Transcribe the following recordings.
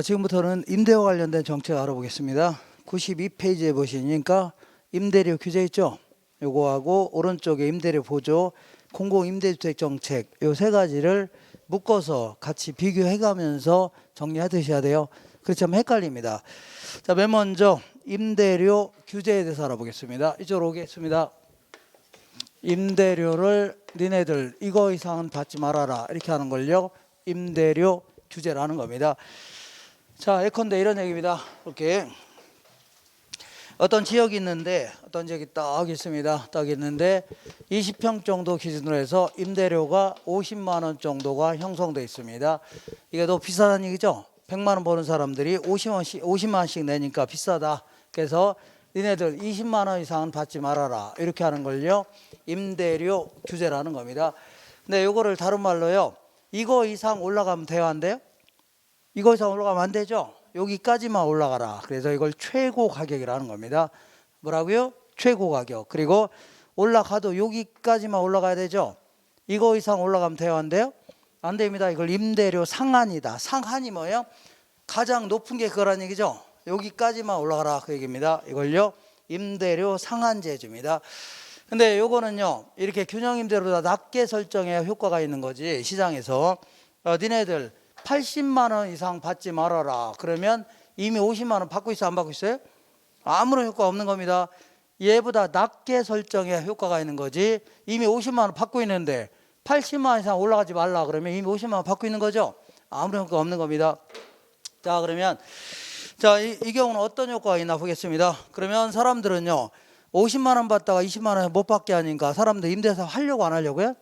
지금부터는 임대와 관련된 정책 알아보겠습니다. 92페이지에 보시니까 임대료 규제 있죠? 요거하고 오른쪽에 임대료 보조, 공공임대주택 정책 요 세 가지를 묶어서 같이 비교해 가면서 정리해 두셔야 돼요. 그렇지 않으면 헷갈립니다. 자, 맨 먼저 임대료 규제에 대해서 알아보겠습니다. 이쪽으로 오겠습니다. 임대료를 니네들 이거 이상은 받지 말아라 이렇게 하는 걸요 임대료 규제라는 겁니다. 자, 예컨대 이런 얘기입니다. 이렇게 어떤 지역이 있는데 어떤 지역이 딱 있습니다. 딱 있는데 20평 정도 기준으로 해서 임대료가 50만 원 정도가 형성돼 있습니다. 이게 더 비싸다는 얘기죠. 100만 원 버는 사람들이 50만 원씩 내니까 비싸다. 그래서 니네들 20만 원 이상은 받지 말아라 이렇게 하는 걸요 임대료 규제라는 겁니다. 근데 요거를 다른 말로요 이거 이상 올라가면 돼요 안 돼요? 이거 이상 올라가면 안 되죠. 여기까지만 올라가라. 그래서 이걸 최고 가격이라는 겁니다. 뭐라고요? 최고 가격. 그리고 올라가도 여기까지만 올라가야 되죠. 이거 이상 올라가면 돼요 안 돼요? 안 됩니다. 이걸 임대료 상한이다. 상한이 뭐예요? 가장 높은 게 그거란 얘기죠. 여기까지만 올라가라 그 얘기입니다. 이걸요 임대료 상한제줍니다. 근데 요거는요 이렇게 균형임대료보다 낮게 설정해야 효과가 있는 거지. 시장에서 니네들 80만 원 이상 받지 말아라 그러면 이미 50만 원 받고 있어 안 받고 있어요? 아무런 효과 없는 겁니다. 얘보다 낮게 설정해야 효과가 있는 거지. 이미 50만 원 받고 있는데 80만 원 이상 올라가지 말라 그러면 이미 50만 원 받고 있는 거죠. 아무런 효과 없는 겁니다. 자, 그러면 이 경우는 어떤 효과가 있나 보겠습니다. 그러면 사람들은요 50만 원 받다가 20만 원 못 받게 하니까 사람들 임대사업 하려고 안 하려고요?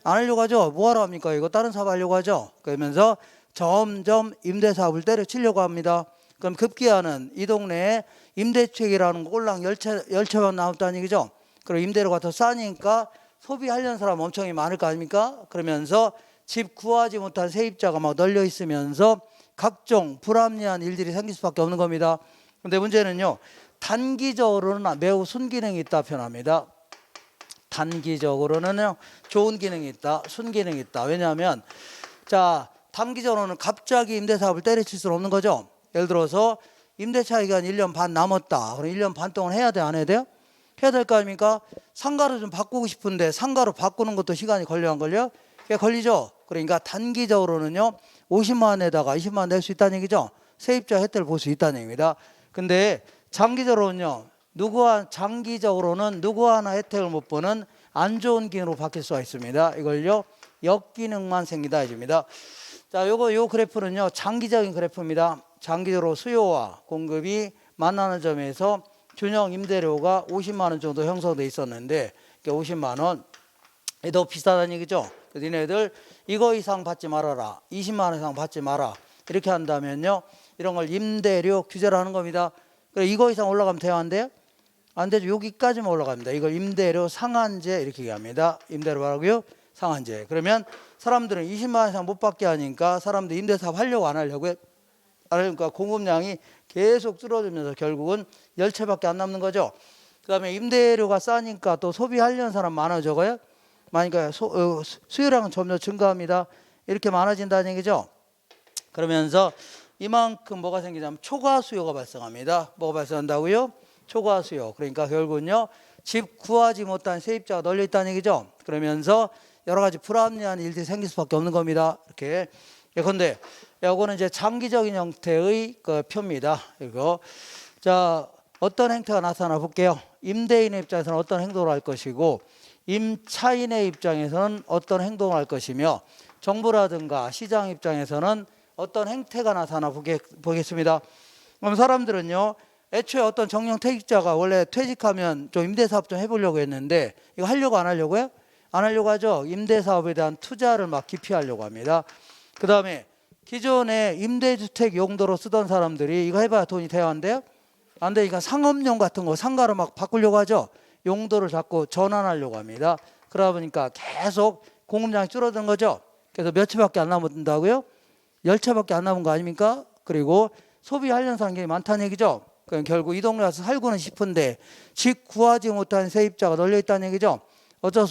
안 하려고 하죠. 뭐하러 합니까? 이거 다른 사업 하려고 하죠. 그러면서 점점 임대사업을 때려치려고 합니다. 그럼 급기야는 이 동네에 임대주택이라는 거 꼴랑 열차만 나왔다는 얘기죠. 그리고 임대료가 더 싸니까 소비하려는 사람 엄청 많을 거 아닙니까? 그러면서 집 구하지 못한 세입자가 막 널려 있으면서 각종 불합리한 일들이 생길 수밖에 없는 겁니다. 근데 문제는요 단기적으로는 매우 순기능이 있다 표현합니다. 단기적으로는 좋은 기능이 있다, 순기능이 있다. 왜냐하면 단기적으로는 갑자기 임대사업을 때려칠 수는 없는 거죠. 예를 들어서 임대차 기간 1년 반 남았다. 그럼 1년 반 동안 해야 돼, 안 해야 돼요? 해야 될 거 아닙니까? 상가로 좀 바꾸고 싶은데 상가로 바꾸는 것도 시간이 걸려 안 걸려? 그게 걸리죠. 그러니까 단기적으로는요 50만 원에다가 20만 원 낼 수 있다는 얘기죠. 세입자 혜택을 볼 수 있다는 얘기입니다. 근데 장기적으로는 누구 하나 혜택을 못 보는 안 좋은 기능으로 바뀔 수가 있습니다. 이걸요 역기능만 생기다 해줍니다. 자, 요 그래프는요 장기적인 그래프입니다. 장기적으로 수요와 공급이 만나는 점에서 균형 임대료가 50만 원 정도 형성돼 있었는데 50만 원 더 비싸다는 얘기죠. 니네들 이거 이상 받지 말아라. 20만 원 이상 받지 마라. 이렇게 한다면요 이런 걸 임대료 규제라는 겁니다. 그래 이거 이상 올라가면 돼요 안 돼요? 안 되죠. 여기까지만 올라갑니다. 이걸 임대료 상한제 이렇게 얘기합니다. 임대료 뭐라고요? 상한제. 그러면 사람들은 20만 원 이상 못 받게 하니까 사람들 임대사업 하려고 안 하려고요? 그러니까 공급량이 계속 줄어들면서 결국은 10채밖에 안 남는 거죠. 그 다음에 임대료가 싸니까 또 소비하려는 사람 많아져요. 그러니까 수요량은 점점 증가합니다. 이렇게 많아진다는 얘기죠. 그러면서 이만큼 뭐가 생기냐면 초과 수요가 발생합니다. 뭐가 발생한다고요? 초과 수요. 그러니까 결국은요 집 구하지 못한 세입자가 널려 있다는 얘기죠. 그러면서 여러 가지 불합리한 일들이 생길 수밖에 없는 겁니다. 이렇게. 예컨대 이거는 이제 장기적인 형태의 그 표입니다. 이거 어떤 행태가 나타나 볼게요. 임대인의 입장에서는 어떤 행동을 할 것이고 임차인의 입장에서는 어떤 행동을 할 것이며 정부라든가 시장 입장에서는 어떤 행태가 나타나 보겠습니다. 그럼 사람들은요 애초에 어떤 정년퇴직자가 원래 퇴직하면 좀 임대사업 좀 해보려고 했는데 이거 하려고 안 하려고요? 안 하려고 하죠. 임대사업에 대한 투자를 막 기피하려고 합니다. 그 다음에 기존에 임대주택 용도로 쓰던 사람들이 이거 해봐야 돈이 돼야 안 돼요? 안 되니까 상업용 같은 거 상가로 막 바꾸려고 하죠. 용도를 자꾸 전환하려고 합니다. 그러다 보니까 계속 공급량이 줄어드는 거죠. 그래서 몇 채밖에 안 남는다고요? 10채밖에 안 남은 거 아닙니까? 그리고 소비하려는 사람이 많다는 얘기죠. 그럼 결국 이 동네 와서 살고는 싶은데 집 구하지 못한 세입자가 널려 있다는 얘기죠. 어쩔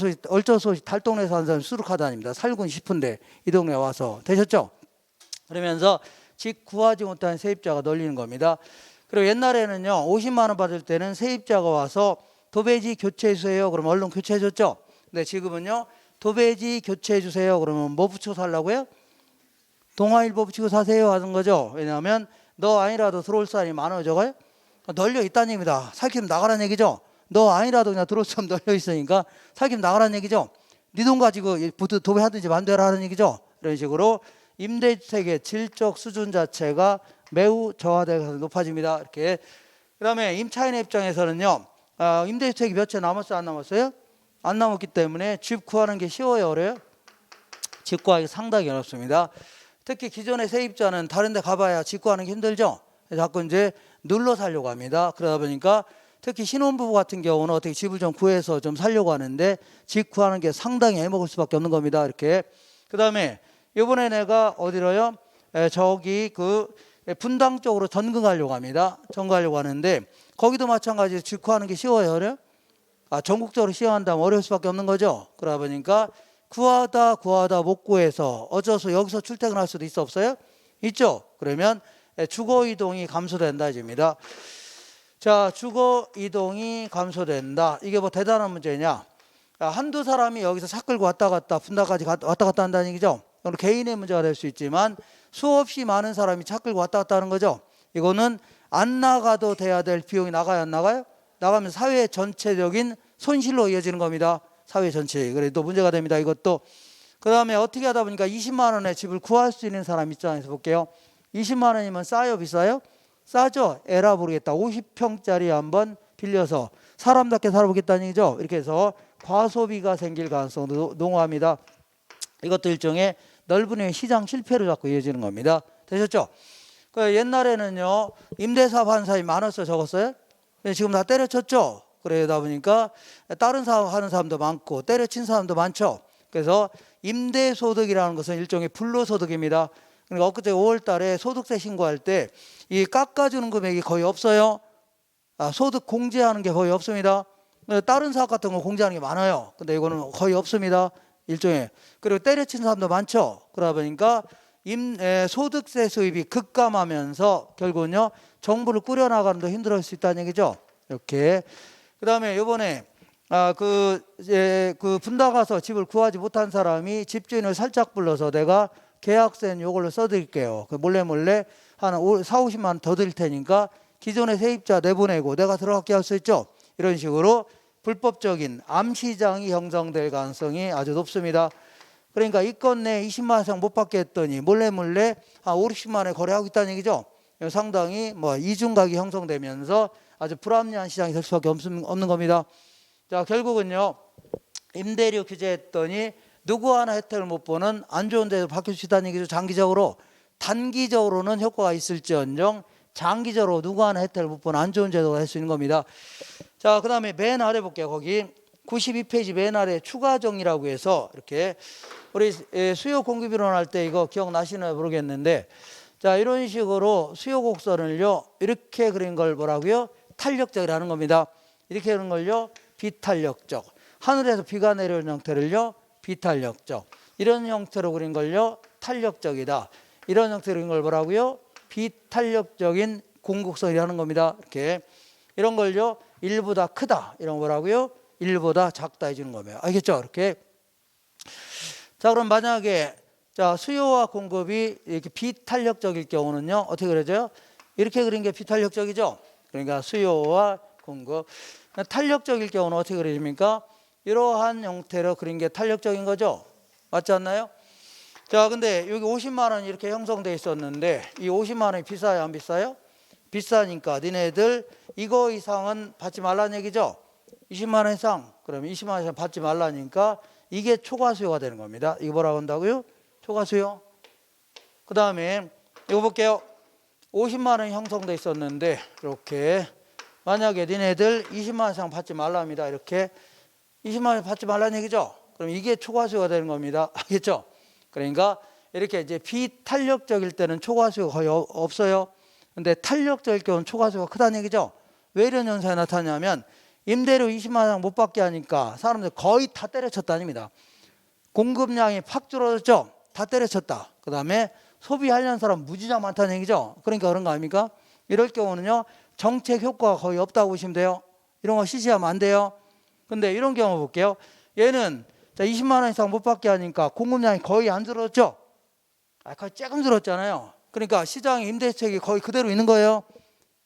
수 없이 달동네에 사는 사람이 수룩하다닙니다. 살고는 싶은데 이 동네에 와서 되셨죠? 그러면서 집 구하지 못한 세입자가 널리는 겁니다. 그리고 옛날에는요 50만 원 받을 때는 세입자가 와서 도배지 교체해 주세요. 그러면 얼른 교체해 줬죠. 근데 지금은요 도배지 교체해 주세요. 그러면 뭐 붙이고 살라고요? 동아일보 붙이고 사세요 하는 거죠. 왜냐하면 너 아니라도 들어올 사람이 많아져가요. 널려 있다는 얘기입니다. 살기면 나가라는 얘기죠. 너 아니라도 그냥 들어올 사람 널려 있으니까 살기면 나가라는 얘기죠. 네 돈 가지고 도배하든지 마음대로 하는 얘기죠. 이런 식으로 임대주택의 질적 수준 자체가 매우 저하되어서 높아집니다. 이렇게. 그다음에 임차인의 입장에서는요. 임대주택이 몇 채 남았어요? 안 남았어요? 안 남았기 때문에 집 구하는 게 쉬워요? 어려워요? 집 구하기 상당히 어렵습니다. 특히 기존의 세입자는 다른 데 가봐야 집 구하는 게 힘들죠. 그래서 자꾸 이제 눌러 살려고 합니다. 그러다 보니까 특히 신혼부부 같은 경우는 어떻게 집을 좀 구해서 좀 살려고 하는데 집 구하는 게 상당히 애먹을 수밖에 없는 겁니다. 이렇게. 그 다음에 이번에 내가 어디로요? 저기 그 분당 쪽으로 전국하려고 합니다. 전국하려고 하는데 거기도 마찬가지로 집 구하는 게 쉬워요? 어려워요? 전국적으로 시행한다면 어려울 수밖에 없는 거죠. 그러다 보니까 구하다 못 구해서 어쩌서 여기서 출퇴근할 수도 있어 없어요? 있죠. 그러면 주거 이동이 감소된다 이겁니다. 자, 주거 이동이 감소된다. 이게 뭐 대단한 문제냐? 한두 사람이 여기서 차 끌고 왔다 갔다 분당까지 왔다 갔다 한다는 얘기죠. 이건 개인의 문제가 될 수 있지만 수없이 많은 사람이 차 끌고 왔다 갔다 하는 거죠. 이거는 안 나가도 돼야 될 비용이 나가요, 안 나가요? 나가면 사회 전체적인 손실로 이어지는 겁니다. 사회 전체에. 그래도 문제가 됩니다. 이것도. 그 다음에 어떻게 하다 보니까 20만 원에 집을 구할 수 있는 사람 입장에서 볼게요. 20만 원이면 싸요, 비싸요? 싸죠. 에라 모르겠다. 50평짜리 한번 빌려서 사람답게 살아보겠다는 얘기죠. 이렇게 해서 과소비가 생길 가능성도 농후합니다. 이것도 일종의 넓은 시장 실패로 자꾸 이어지는 겁니다. 되셨죠? 옛날에는요 임대사업 하는 사람이 많았어요, 적었어요? 지금 다 때려쳤죠. 그러다 보니까 다른 사업 하는 사람도 많고 때려친 사람도 많죠. 그래서 임대소득이라는 것은 일종의 불로소득입니다. 그러니까 엊그제 5월 달에 소득세 신고할 때 이 깎아주는 금액이 거의 없어요. 소득 공제하는 게 거의 없습니다. 다른 사업 같은 거 공제하는 게 많아요. 근데 이거는 거의 없습니다. 일종의. 그리고 때려친 사람도 많죠. 그러다 보니까 소득세 수입이 급감하면서 결국은요 정부를 꾸려나가는 데 힘들어질 수 있다는 얘기죠. 이렇게. 그 다음에 이번에 그 분당 가서 집을 구하지 못한 사람이 집주인을 살짝 불러서 내가 계약서엔 요걸로 써드릴게요. 몰래 한 40-50만 원 더 드릴 테니까 기존의 세입자 내보내고 내가 들어갈게 할 수 있죠. 이런 식으로 불법적인 암시장이 형성될 가능성이 아주 높습니다. 그러니까 이 건 내 20만 원 이상 못 받게 했더니 몰래 한 50-60만 원에 거래하고 있다는 얘기죠. 상당히 이중각이 형성되면서 아주 불합리한 시장이 될 수밖에 없는 겁니다. 자, 결국은요 임대료 규제했더니 누구 하나 혜택을 못 보는 안 좋은 데로 바뀔 수 있다는 얘기죠. 장기적으로. 단기적으로는 효과가 있을지언정 장기적으로 누구 하나 혜택을 못 보는 안 좋은 제도가 될 수 있는 겁니다. 자, 그 다음에 맨 아래 볼게요. 거기 92페이지 맨 아래 추가 정리라고 해서 이렇게 우리 수요 공급 이론할 때 이거 기억나시나요 모르겠는데, 자, 이런 식으로 수요 곡선을요 이렇게 그린 걸 뭐라고요? 탄력적이라는 겁니다. 이렇게 그린 걸요 비탄력적. 하늘에서 비가 내려오는 형태를요 비탄력적. 이런 형태로 그린 걸요 탄력적이다. 이런 형태로 그린 걸 뭐라고요? 비탄력적인 공곡선이라는 겁니다. 이렇게. 이런 걸요 1보다 크다. 이런 거라고요? 1보다 작다 해주는 겁니다. 알겠죠? 이렇게. 자, 그럼 만약에 자 수요와 공급이 이렇게 비탄력적일 경우는요 어떻게 그려져요? 이렇게 그린 게 비탄력적이죠. 그러니까 수요와 공급. 탄력적일 경우는 어떻게 그려집니까? 이러한 형태로 그린 게 탄력적인 거죠. 맞지 않나요? 자, 근데 여기 50만 원이 이렇게 형성돼 있었는데 이 50만 원이 비싸요, 안 비싸요? 비싸니까 니네들 이거 이상은 받지 말라는 얘기죠. 20만 원 이상. 그러면 20만 원 이상 받지 말라니까 이게 초과 수요가 되는 겁니다. 이거 뭐라고 한다고요? 초과 수요. 그 다음에 이거 볼게요. 50만 원이 형성돼 있었는데 이렇게 만약에 니네들 20만 원 이상 받지 말랍니다. 이렇게 20만 원 받지 말라는 얘기죠. 그럼 이게 초과 수요가 되는 겁니다. 알겠죠? 그러니까 이렇게 이제 비탄력적일 때는 초과 수요가 거의 없어요. 근데 탄력적일 경우는 초과 수요가 크다는 얘기죠. 왜 이런 현상이 나타나냐면 임대료 20만 원 이상 못 받게 하니까 사람들 거의 다 때려쳤다는 겁니다. 공급량이 팍 줄어들었죠. 다 때려쳤다. 그 다음에 소비하려는 사람 무지장 많다는 얘기죠. 그러니까 그런 거 아닙니까? 이럴 경우는요, 정책 효과가 거의 없다고 보시면 돼요. 이런 거 시시하면 안 돼요. 근데 이런 경우 볼게요. 얘는 자 20만 원 이상 못 받게 하니까 공급량이 거의 안 줄었죠. 거의 조금 줄었잖아요. 그러니까 시장의 임대차익이 거의 그대로 있는 거예요.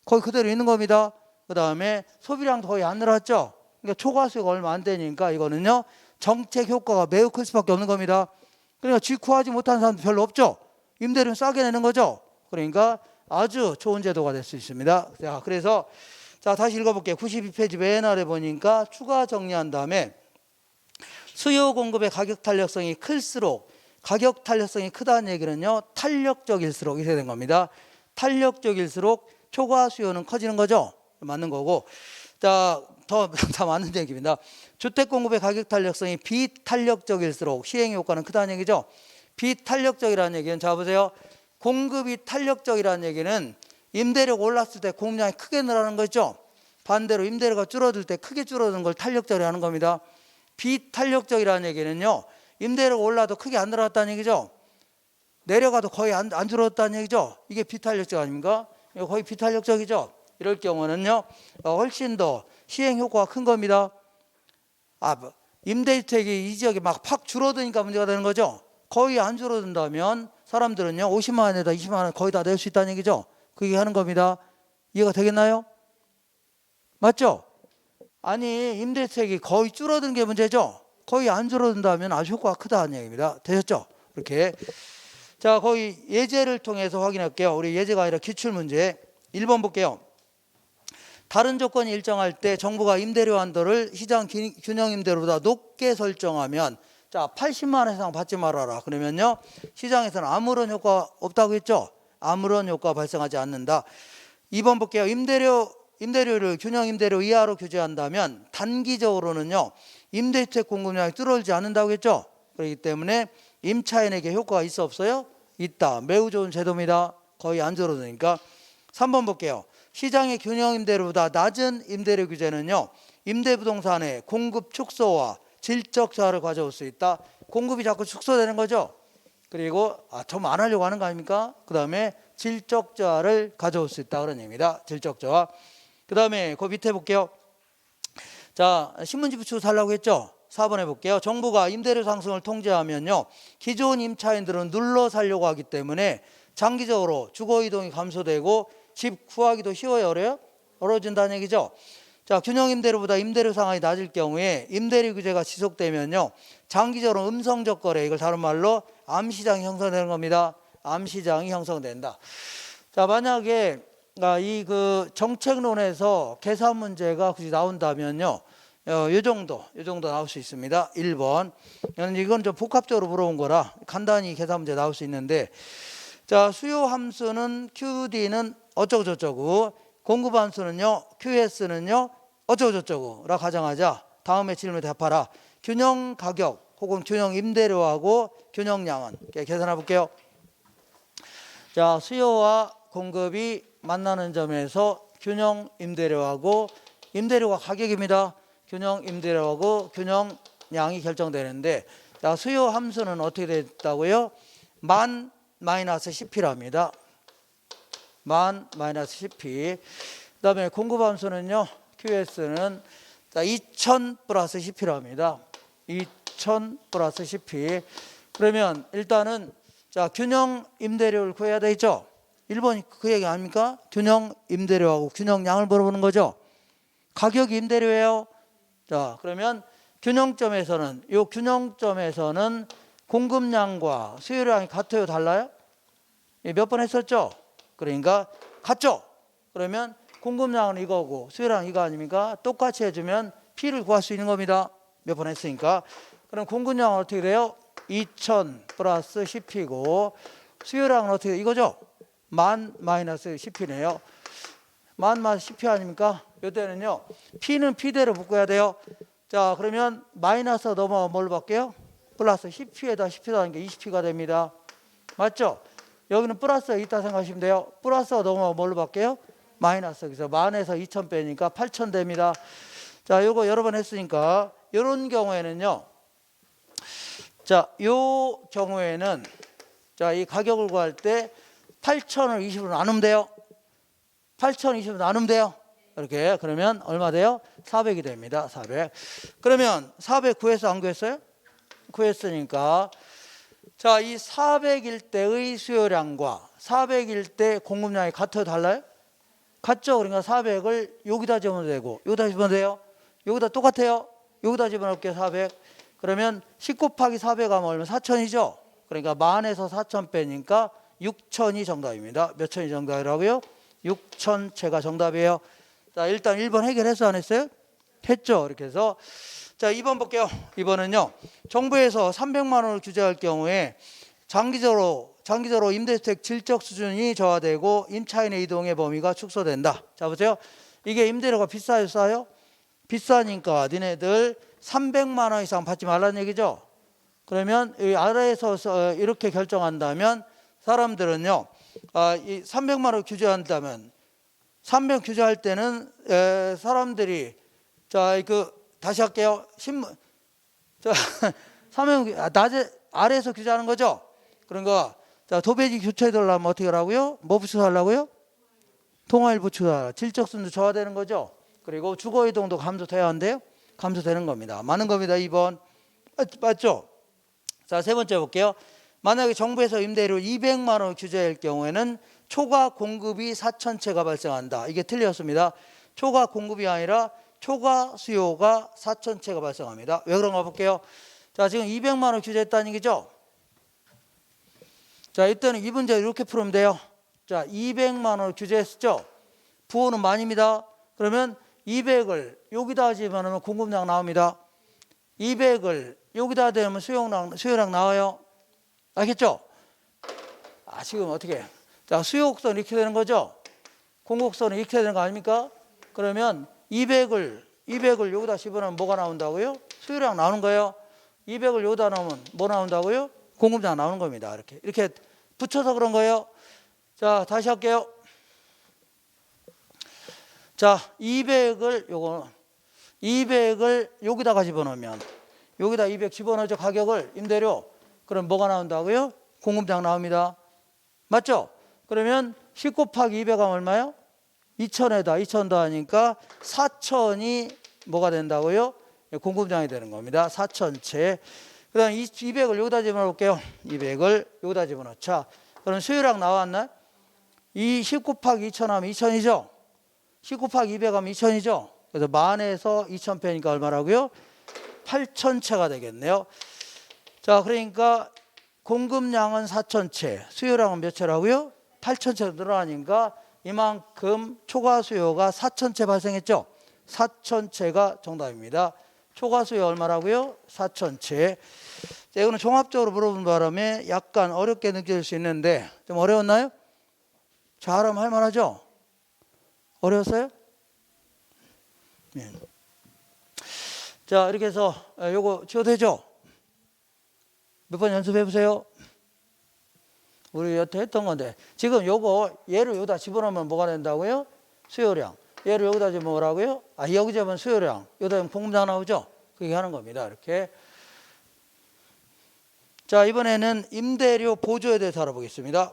거의 그대로 있는 겁니다. 그 다음에 소비량도 거의 안 늘었죠. 그러니까 초과수가 얼마 안 되니까 이거는요, 정책 효과가 매우 클 수밖에 없는 겁니다. 그러니까 집 구하지 못하는 사람도 별로 없죠. 임대료는 싸게 내는 거죠. 그러니까 아주 좋은 제도가 될 수 있습니다. 자, 그래서 자 다시 읽어볼게요. 92페이지 맨 아래 보니까 추가 정리한 다음에 수요 공급의 가격 탄력성이 클수록, 가격 탄력성이 크다는 얘기는요, 탄력적일수록 이렇게 된 겁니다. 탄력적일수록 초과 수요는 커지는 거죠. 맞는 거고. 자, 다 맞는 얘기입니다. 주택 공급의 가격 탄력성이 비탄력적일수록 시행 효과는 크다는 얘기죠. 비탄력적이라는 얘기는 자 보세요. 공급이 탄력적이라는 얘기는 임대료가 올랐을 때 공급량이 크게 늘어나는 거죠. 반대로 임대료가 줄어들 때 크게 줄어드는 걸 탄력적이라는 겁니다. 비탄력적이라는 얘기는요, 임대료가 올라도 크게 안 늘어났다는 얘기죠. 내려가도 거의 안 줄어들었다는 얘기죠. 이게 비탄력적 아닙니까? 이거 거의 비탄력적이죠. 이럴 경우는요, 훨씬 더 시행 효과가 큰 겁니다. 임대주택이 이 지역에 막 팍 줄어드니까 문제가 되는 거죠. 거의 안 줄어든다면 사람들은요, 50만 원에다 20만 원 거의 다 낼 수 있다는 얘기죠. 그게 하는 겁니다. 이해가 되겠나요? 맞죠? 아니, 임대주택이 거의 줄어든 게 문제죠. 거의 안 줄어든다면 아주 효과가 크다는 얘기입니다. 되셨죠? 이렇게. 자, 거의 예제를 통해서 확인할게요. 우리 예제가 아니라 기출문제 1번 볼게요. 다른 조건이 일정할 때 정부가 임대료 한도를 시장 균형 임대료보다 높게 설정하면, 자 80만 원 이상 받지 말아라. 그러면요, 시장에서는 아무런 효과 없다고 했죠. 아무런 효과 발생하지 않는다. 2번 볼게요. 임대료를 균형 임대료 이하로 규제한다면 단기적으로는요, 임대주택 공급량이 줄어들지 않는다고 했죠. 그렇기 때문에 임차인에게 효과가 있어 없어요? 있다. 매우 좋은 제도입니다. 거의 안 줄어드니까. 3번 볼게요. 시장의 균형 임대료보다 낮은 임대료 규제는요, 임대부동산의 공급 축소와 질적 저하를 가져올 수 있다. 공급이 자꾸 축소되는 거죠. 그리고 더 많으려고 하는 거 아닙니까? 그 다음에 질적 저하를 가져올 수 있다 그런 얘기입니다. 질적 저하. 그 다음에 그 밑에 볼게요. 자, 신문지 붙이고 살라고 했죠. 4번 해볼게요. 정부가 임대료 상승을 통제하면요, 기존 임차인들은 눌러 살려고 하기 때문에 장기적으로 주거 이동이 감소되고 집 구하기도 쉬워요, 어려요? 어려워진다는 얘기죠. 자, 균형 임대료보다 임대료 상한이 낮을 경우에 임대료 규제가 지속되면요, 장기적으로 음성적 거래, 이걸 다른 말로 암시장이 형성되는 겁니다. 암시장이 형성된다. 자, 만약에 이 정책론에서 계산 문제가 굳이 나온다면요, 요 정도 나올 수 있습니다. 1번. 이건 좀 복합적으로 물어본 거라 간단히 계산 문제 나올 수 있는데, 자, 수요 함수는 QD는 어쩌고 저쩌고, 공급 함수는요 QS는요 어쩌고 저쩌고라 가정하자. 다음에 질문에 답하라. 균형 가격 혹은 균형 임대료하고 균형량은 계산해 볼게요. 자, 수요와 공급이 만나는 점에서 균형 임대료하고, 임대료가 가격입니다. 균형 임대료하고 균형량이 결정되는데, 자, 수요 함수는 어떻게 됐다고요? 만 마이너스 10p랍니다. 만 마이너스 10p. 그 다음에 공급 함수는요, QS는 2000 플러스 10p랍니다. 2000 플러스 10p. 그러면 일단은 자, 균형 임대료를 구해야 되죠. 1번 그 얘기 아닙니까? 균형 임대료하고 균형량을 물어보는 거죠. 가격이 임대료예요. 자, 그러면 균형점에서는, 이 균형점에서는 공급량과 수요량이 같아요, 달라요? 몇 번 했었죠? 그러니까 같죠? 그러면 공급량은 이거고 수요량은 이거 아닙니까? 똑같이 해주면 P를 구할 수 있는 겁니다. 몇 번 했으니까. 그럼 공급량은 어떻게 돼요? 2000 플러스 10P고, 수요량은 어떻게 돼요? 이거죠? 만 마이너스 10P네요. 만 마이너스 10P 아닙니까? 이때는요, P는 P대로 묶어야 돼요. 자, 그러면 마이너스 넘어가면 뭘 받게요? 플러스 10P에다 10P 더하는 게 20P가 됩니다. 맞죠? 여기는 플러스가 있다 생각하시면 돼요. 플러스가 넘어가면 뭘로 바뀌어요? 마이너스. 그래서 만에서 2000 빼니까 8000 됩니다. 자, 요거 여러 번 했으니까 이런 경우에는요, 자, 요 경우에는 자, 이 가격을 구할 때 8천을 20으로 나누면 돼요. 8천 20으로 나누면 돼요. 이렇게. 그러면 얼마 돼요? 400이 됩니다. 400. 그러면 400 구해서 안 구했어요? 구했으니까 자, 이 400일 때의 수요량과 400일 때 공급량이 같아요? 달라요? 같죠? 그러니까 400을 여기다 집어넣어도 되고 여기다 집어넣어도 돼요? 여기다 똑같아요? 여기다 집어넣을게요. 400. 그러면 10 곱하기 400 하면 얼마? 4천이죠? 그러니까 만에서 4천 빼니까 6천이 정답입니다. 몇 천이 정답이라고요? 6천채가 정답이에요. 자, 일단 1번 해결했어 안 했어요? 했죠. 이렇게 해서 자, 2번 볼게요. 2번은요. 정부에서 300만 원을 규제할 경우에 장기적으로 임대주택 질적 수준이 저하되고 임차인의 이동의 범위가 축소된다. 자, 보세요. 이게 임대료가 비싸요, 싸요? 비싸니까 니네들 300만 원 이상 받지 말라는 얘기죠. 그러면 이 아래에서 이렇게 결정한다면 사람들은요, 이 300만 원 규제한다면 300 규제할 때는 사람들이 자, 다시 할게요. 신문 자, 300 낮에 아래에서 규제하는 거죠. 그러니까 자, 도배지 교체해 달라면 어떻게 하라고요? 뭐 붙여달라고요? 통화일 붙여달라. 질적 수준도 저하되는 거죠. 그리고 주거 이동도 감소돼야 한대요. 감소되는 겁니다. 많은 겁니다. 2번 맞죠? 자, 세 번째 볼게요. 만약에 정부에서 임대료 200만 원 규제할 경우에는 초과 공급이 4천채가 발생한다. 이게 틀렸습니다. 초과 공급이 아니라 초과 수요가 4천채가 발생합니다. 왜 그런가 볼게요. 자, 지금 200만 원 규제했다는 얘기죠. 자, 이때는 이 문제 이렇게 풀면 돼요. 자, 200만 원 규제했죠. 부호는 만입니다. 그러면 200을 여기다 집어넣으면 공급량 나옵니다. 200을 여기다 대면 수요량 나와요. 알겠죠? 지금 어떻게? 자, 수요곡선 이렇게 되는 거죠? 공곡선은 이렇게 되는 거 아닙니까? 그러면 200을 여기다 집어넣으면 뭐가 나온다고요? 수요량 나오는 거예요. 200을 여기다 넣으면 뭐 나온다고요? 공급량 나오는 겁니다. 이렇게 붙여서 그런 거예요. 자, 다시 할게요. 자, 200을 여기다가 집어넣으면 여기다 200 집어넣죠. 가격을 임대료. 그럼 뭐가 나온다고요? 공급량 나옵니다. 맞죠? 그러면 10 곱하기 200 하면 얼마요? 2천에다 2천 더하니까 4천이 뭐가 된다고요? 공급량이 되는 겁니다. 4천채. 그 다음 200을 여기다 집어넣을게요. 200을 여기다 집어넣자. 그럼 수요량 나왔나요? 이 10 곱하기 2천 하면 2천이죠? 10 곱하기 200 하면 2천이죠? 그래서 만에서 2천 빼니까 얼마라고요? 8천채가 되겠네요. 자, 그러니까 공급량은 4천채, 수요량은 몇 채라고요? 8천채로 늘어나니까 이만큼 초과 수요가 4천채 발생했죠? 4천채가 정답입니다. 초과 수요 얼마라고요? 4천채. 자, 이거는 종합적으로 물어본 바람에 약간 어렵게 느껴질 수 있는데 좀 어려웠나요? 잘하면 할만하죠? 어려웠어요? 네. 자, 이렇게 해서 요거 지워도 되죠? 몇 번 연습해 보세요. 우리 여태 했던 건데 지금 요거 얘를 여기다 집어넣으면 뭐가 된다고요? 수요량. 얘를 여기다 집으면 뭐라고요? 여기 집으면 수요량. 여기다 집으면 공급량 나오죠? 그게 하는 겁니다. 이렇게. 자, 이번에는 임대료 보조에 대해서 알아보겠습니다.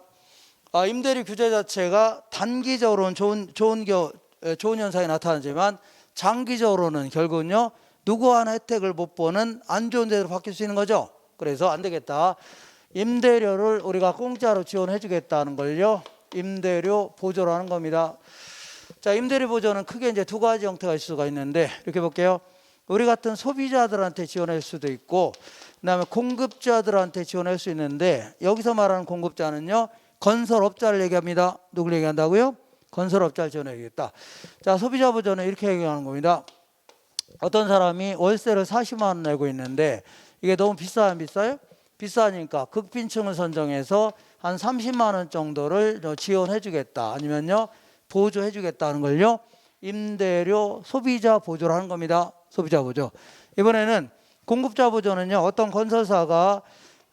임대료 규제 자체가 단기적으로는 좋은 현상이 나타나지만 장기적으로는 결국은요 누구 하나 혜택을 못 보는 안 좋은 데로 바뀔 수 있는 거죠. 그래서 안 되겠다. 임대료를 우리가 공짜로 지원해 주겠다는 걸요 임대료 보조로 하는 겁니다. 자, 임대료 보조는 크게 이제 두 가지 형태가 있을 수가 있는데 이렇게 볼게요. 우리 같은 소비자들한테 지원할 수도 있고 그다음에 공급자들한테 지원할 수 있는데 여기서 말하는 공급자는요 건설업자를 얘기합니다. 누굴 얘기한다고요? 건설업자를 지원해야겠다. 자, 소비자 보조는 이렇게 얘기하는 겁니다. 어떤 사람이 월세를 40만 원 내고 있는데 이게 너무 비싸요, 안 비싸요? 비싸니까 극빈층을 선정해서 한 30만 원 정도를 지원해 주겠다. 아니면요 보조해 주겠다는 걸요 임대료 소비자 보조를 하는 겁니다. 소비자 보조. 이번에는 공급자 보조는요 어떤 건설사가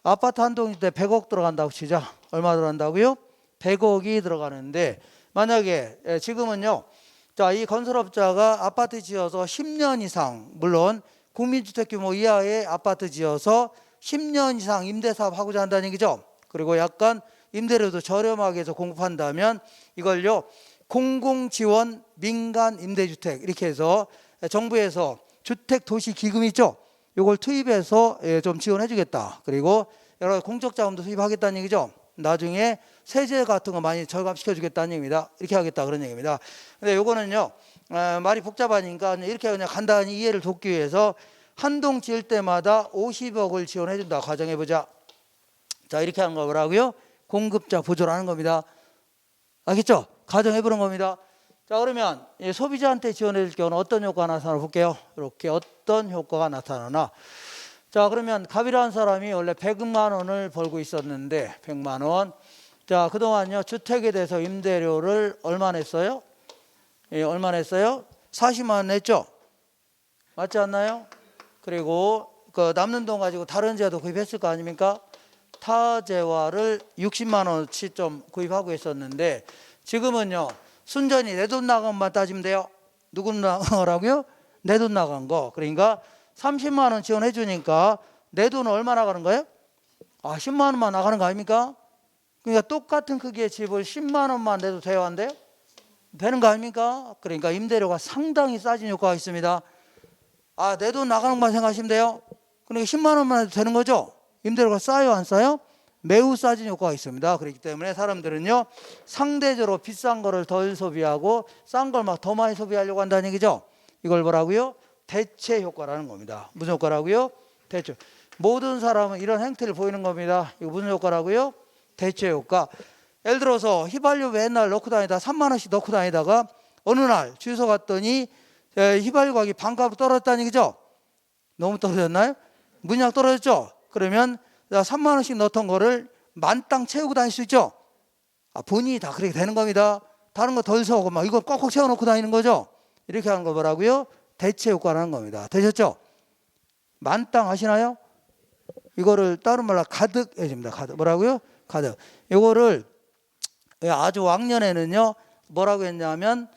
아파트 한 동일 때 100억 들어간다고 치자. 얼마 들어간다고요? 100억이 들어가는데 만약에 지금은요 자, 이 건설업자가 아파트 지어서 10년 이상 물론 국민주택 규모 이하의 아파트 지어서 10년 이상 임대사업 하고자 한다는 얘기죠. 그리고 약간 임대료도 저렴하게 해서 공급한다면 이걸요 공공지원 민간 임대주택 이렇게 해서 정부에서 주택도시기금 있죠. 이걸 투입해서 좀 지원해 주겠다. 그리고 여러 가지 공적자금도 투입하겠다는 얘기죠. 나중에 세제 같은 거 많이 절감시켜 주겠다는 얘기입니다. 이렇게 하겠다 그런 얘기입니다. 근데 요거는요 말이 복잡하니까 이렇게 그냥 간단히 이해를 돕기 위해서 한 동 지을 때마다 50억을 지원해 준다. 가정해 보자. 자 이렇게 하는 거 뭐라고요? 공급자 보조를 하는 겁니다. 알겠죠? 가정해 보는 겁니다. 자 그러면 소비자한테 지원해 줄 경우는 어떤 효과가 나타나 볼게요. 이렇게 어떤 효과가 나타나나. 자 그러면 갑이라는 사람이 원래 100만 원을 벌고 있었는데 100만 원. 자 그동안요 주택에 대해서 임대료를 얼마 냈어요? 얼마 냈어요? 40만 원 냈죠? 맞지 않나요? 그리고 그 남는 돈 가지고 다른 재화도 구입했을 거 아닙니까? 타재화를 60만 원치 좀 구입하고 있었는데 지금은요 순전히 내 돈 나간 것만 따지면 돼요. 누구 나가라고요? 내 돈 나간 거. 그러니까 30만 원 지원해 주니까 내 돈은 얼마 나가는 거예요? 10만 원만 나가는 거 아닙니까? 그러니까 똑같은 크기의 집을 10만 원만 내도 돼야 한대요? 되는 거 아닙니까? 그러니까 임대료가 상당히 싸진 효과가 있습니다. 내 돈 나가는 것만 생각하시면 돼요. 그러니까 10만 원만 해도 되는 거죠? 임대료가 싸요 안 싸요? 매우 싸진 효과가 있습니다. 그렇기 때문에 사람들은요 상대적으로 비싼 거를 덜 소비하고 싼 걸 막 더 많이 소비하려고 한다는 얘기죠. 이걸 뭐라고요? 대체 효과라는 겁니다. 무슨 효과라고요? 대체. 모든 사람은 이런 행태를 보이는 겁니다. 이거 무슨 효과라고요? 대체 효과. 예를 들어서 휘발유 맨날 넣고 다니다 3만 원씩 넣고 다니다가 어느 날 주유소 갔더니 휘발유 가격이 반값으로 떨어졌다는 얘기죠. 너무 떨어졌나요? 문양 떨어졌죠. 그러면 3만 원씩 넣었던 거를 만땅 채우고 다닐 수 있죠. 본인이 다 그렇게 되는 겁니다. 다른 거 덜 사오고 막 이거 꽉꽉 채워놓고 다니는 거죠. 이렇게 하는 거 뭐라고요? 대체 효과라는 겁니다. 되셨죠? 만땅 하시나요? 이거를 다른 말로 가득 해줍니다. 가득. 뭐라고요? 가득. 이거를 아주 왕년에는요 뭐라고 했냐면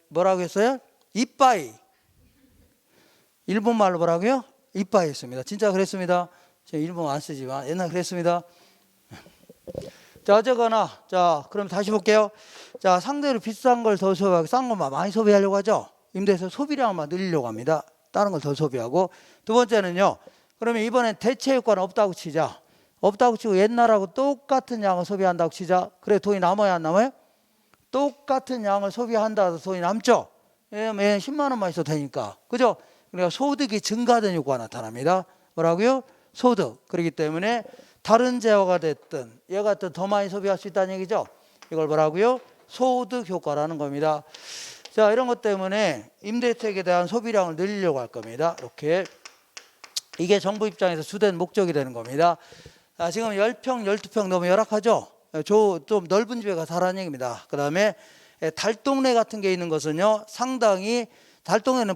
뭐라고 했어요? 이빠이. 일본 말로 뭐라고요? 이빠이 했습니다. 진짜 그랬습니다. 제가 일본 안 쓰지만 옛날 그랬습니다. 자 어쨌거나 자 그럼 다시 볼게요. 자 상대로 비싼 걸 더 소비하고 싼 것만 많이 소비하려고 하죠. 임대에서 소비량만 늘리려고 합니다. 다른 걸 더 소비하고. 두 번째는요. 그러면 이번엔 대체 효과는 없다고 치자. 없다고 치고 옛날하고 똑같은 양을 소비한다고 치자. 그래 돈이 남아야 안 남아요? 똑같은 양을 소비한다 해서 돈이 남죠. 왜냐면 10만 원만 있어도 되니까. 그죠? 그러니까 소득이 증가된 효과가 나타납니다. 뭐라고요? 소득. 그렇기 때문에 다른 재화가 됐든 얘가 됐든 더 많이 소비할 수 있다는 얘기죠. 이걸 뭐라고요? 소득 효과라는 겁니다. 자 이런 것 때문에 임대주택에 대한 소비량을 늘리려고 할 겁니다. 이렇게 이게 정부 입장에서 주된 목적이 되는 겁니다. 지금 10평, 12평 너무 열악하죠. 좀 넓은 집에 가서 살라는 얘기입니다. 그 다음에 달동네 같은 게 있는 것은요 상당히 달동네는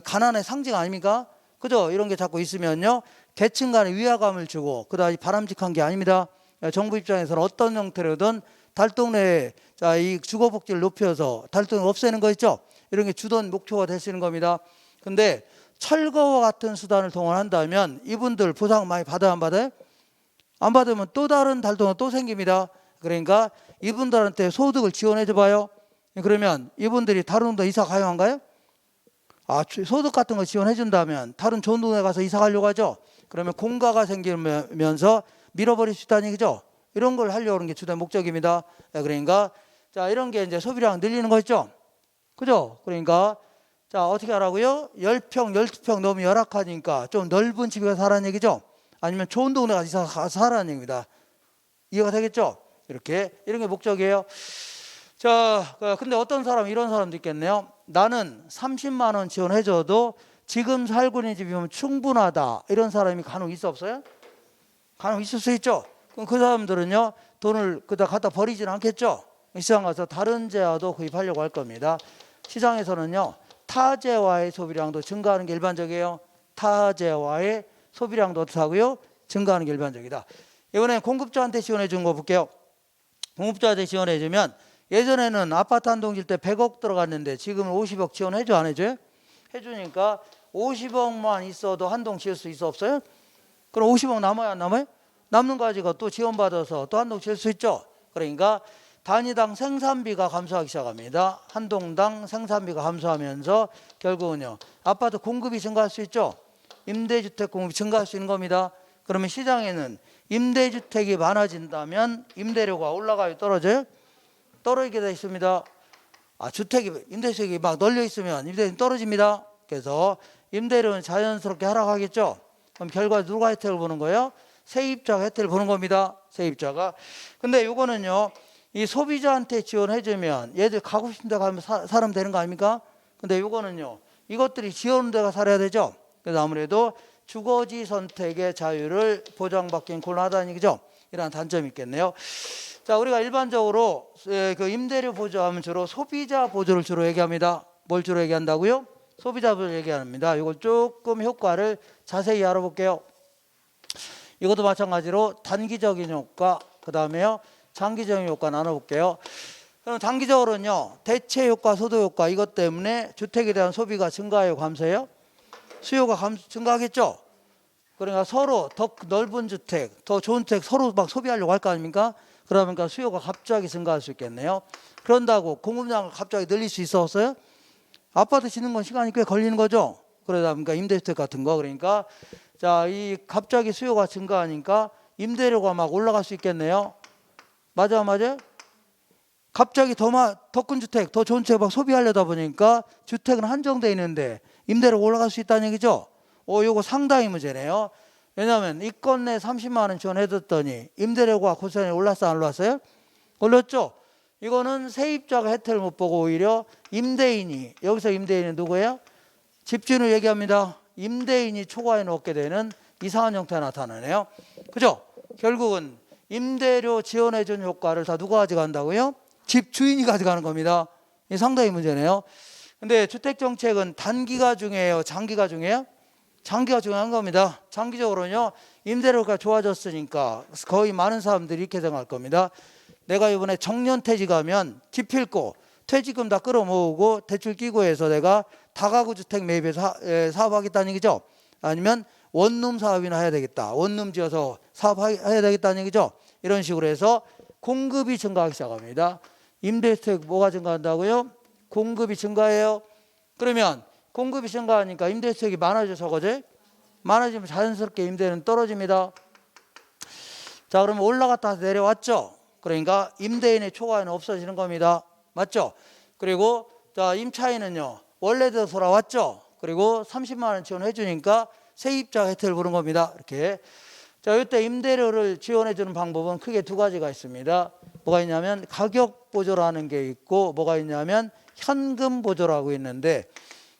가난의 상징 아닙니까? 그죠? 이런 게 자꾸 있으면요 계층 간의 위화감을 주고 그다음에 바람직한 게 아닙니다. 정부 입장에서는 어떤 형태로든 달동네 이 주거복지를 높여서 달동네 없애는 거 있죠? 이런 게 주된 목표가 될 수 있는 겁니다. 근데 철거와 같은 수단을 동원한다면 이분들 보상 많이 받아요 안 받아요? 안 받으면 또 다른 달동네 또 생깁니다. 그러니까 이분들한테 소득을 지원해 줘봐요. 그러면 이분들이 다른 데 이사 가요 안 가요? 소득 같은 거 지원해 준다면 다른 좋은 동네 가서 이사 가려고 하죠. 그러면 공가가 생기면서 밀어버릴 수 있다는 얘기죠. 이런 걸 하려고 하는 게 주된 목적입니다. 그러니까 자 이런 게 이제 소비량 늘리는 거 있죠. 그죠? 그러니까 자 어떻게 하라고요? 10평, 12평 너무 열악하니까 좀 넓은 집에 가서 살라는 얘기죠. 아니면 좋은 동네 가서 살라는 얘기입니다. 이해가 되겠죠? 이런 게 목적이에요. 자, 근데 어떤 사람 이런 사람도 있겠네요. 나는 30만 원 지원해줘도 지금 살고 있는 집이면 충분하다. 이런 사람이 간혹 있어 없어요? 간혹 있을 수 있죠. 그럼 그 사람들은요 돈을 그다 갖다 버리지는 않겠죠. 시장 가서 다른 재화도 구입하려고 할 겁니다. 시장에서는요 타재화의 소비량도 증가하는 게 일반적이에요. 타재화의 소비량도 어떻게 하고요? 증가하는 게 일반적이다. 이번에 공급자한테 지원해 준 거 볼게요. 공급자한테 지원해 주면 예전에는 아파트 한 동 질 때 100억 들어갔는데 지금은 50억 지원해줘 안 해줘요? 해주니까 50억만 있어도 한 동 지을 수 있어 없어요? 그럼 50억 남아야 안 남아요? 남는 거 가지고 또 지원받아서 또 한 동 질 수 있죠. 그러니까 단위당 생산비가 감소하기 시작합니다. 한 동당 생산비가 감소하면서 결국은요, 아파트 공급이 증가할 수 있죠. 임대주택 공급이 증가할 수 있는 겁니다. 그러면 시장에는 임대주택이 많아진다면 임대료가 올라가요, 떨어져요? 떨어지게 되어 있습니다. 임대주택이 막 널려 있으면 임대료는 떨어집니다. 그래서 임대료는 자연스럽게 하락하겠죠. 그럼 결과 누가 혜택을 보는 거예요? 세입자가 혜택을 보는 겁니다. 세입자가. 근데 이거는요, 이 소비자한테 지원해주면 얘들 가고 싶은 데 가면 살면 되는 거 아닙니까? 근데 이거는요, 이것들이 지원하는 데가 살아야 되죠. 그래서 아무래도 주거지 선택의 자유를 보장받긴 곤란하다는 얘기죠. 이런 단점이 있겠네요. 자, 우리가 일반적으로 그 임대료 보조하면 주로 소비자 보조를 주로 얘기합니다. 뭘 주로 얘기한다고요? 소비자 보조를 얘기합니다. 이걸 조금 효과를 자세히 알아볼게요. 이것도 마찬가지로 단기적인 효과, 그 다음에요, 장기적인 효과 나눠볼게요. 그럼 단기적으로는요, 대체 효과, 소도 효과, 이것 때문에 주택에 대한 소비가 증가해요, 감소해요? 수요가 증가하겠죠? 그러니까 서로 더 넓은 주택, 더 좋은 주택 서로 막 소비하려고 할 거 아닙니까? 그러니까 수요가 갑자기 증가할 수 있겠네요. 그런다고 공급량을 갑자기 늘릴 수 있었어요? 아파트 짓는 건 시간이 꽤 걸리는 거죠. 그러다 보니까 임대주택 같은 거, 그러니까 자, 이 갑자기 수요가 증가하니까 임대료가 막 올라갈 수 있겠네요. 맞아요? 갑자기 더 큰 주택, 더 좋은 주택 막 소비하려다 보니까 주택은 한정돼 있는데 임대료가 올라갈 수 있다는 얘기죠. 요거 상당히 문제네요. 왜냐하면 이건내 30만 원 지원해줬더니 임대료가 고스란히 올랐어요, 안 올랐어요? 올랐죠. 이거는 세입자가 혜택을 못 보고 오히려 임대인이, 여기서 임대인은 누구예요? 집주인을 얘기합니다. 임대인이 초과해는 얻게 되는 이상한 형태가 나타나네요. 그죠? 결국은 임대료 지원해준 효과를 다 누가 가져간다고요? 집주인이 가져가는 겁니다. 이 상당히 문제네요. 근데 주택정책은 단기가 중요해요, 장기가 중요해요? 장기가 중요한 겁니다. 장기적으로는요, 임대료가 좋아졌으니까 거의 많은 사람들이 이렇게 생각할 겁니다. 내가 이번에 정년퇴직하면 기필코 퇴직금 다 끌어모으고 대출 끼고 해서 내가 다가구 주택 매입해서 사업하겠다는 얘기죠. 아니면 원룸 사업이나 해야 되겠다. 원룸 지어서 사업해야 되겠다는 얘기죠. 이런 식으로 해서 공급이 증가하기 시작합니다. 임대주택 뭐가 증가한다고요? 공급이 증가해요. 그러면 공급이 증가하니까 임대주택이 많아져, 적어져? 많아지면 자연스럽게 임대는 떨어집니다. 자, 그러면 올라갔다 내려왔죠. 그러니까 임대인의 초과는 없어지는 겁니다. 맞죠? 그리고 자, 임차인은요, 원래대로 돌아왔죠. 그리고 30만 원 지원해 주니까 세입자 혜택을 보는 겁니다. 이렇게. 자, 이때 임대료를 지원해 주는 방법은 크게 두 가지가 있습니다. 뭐가 있냐면 가격 보조라는 게 있고, 뭐가 있냐면 현금 보조라고 있는데,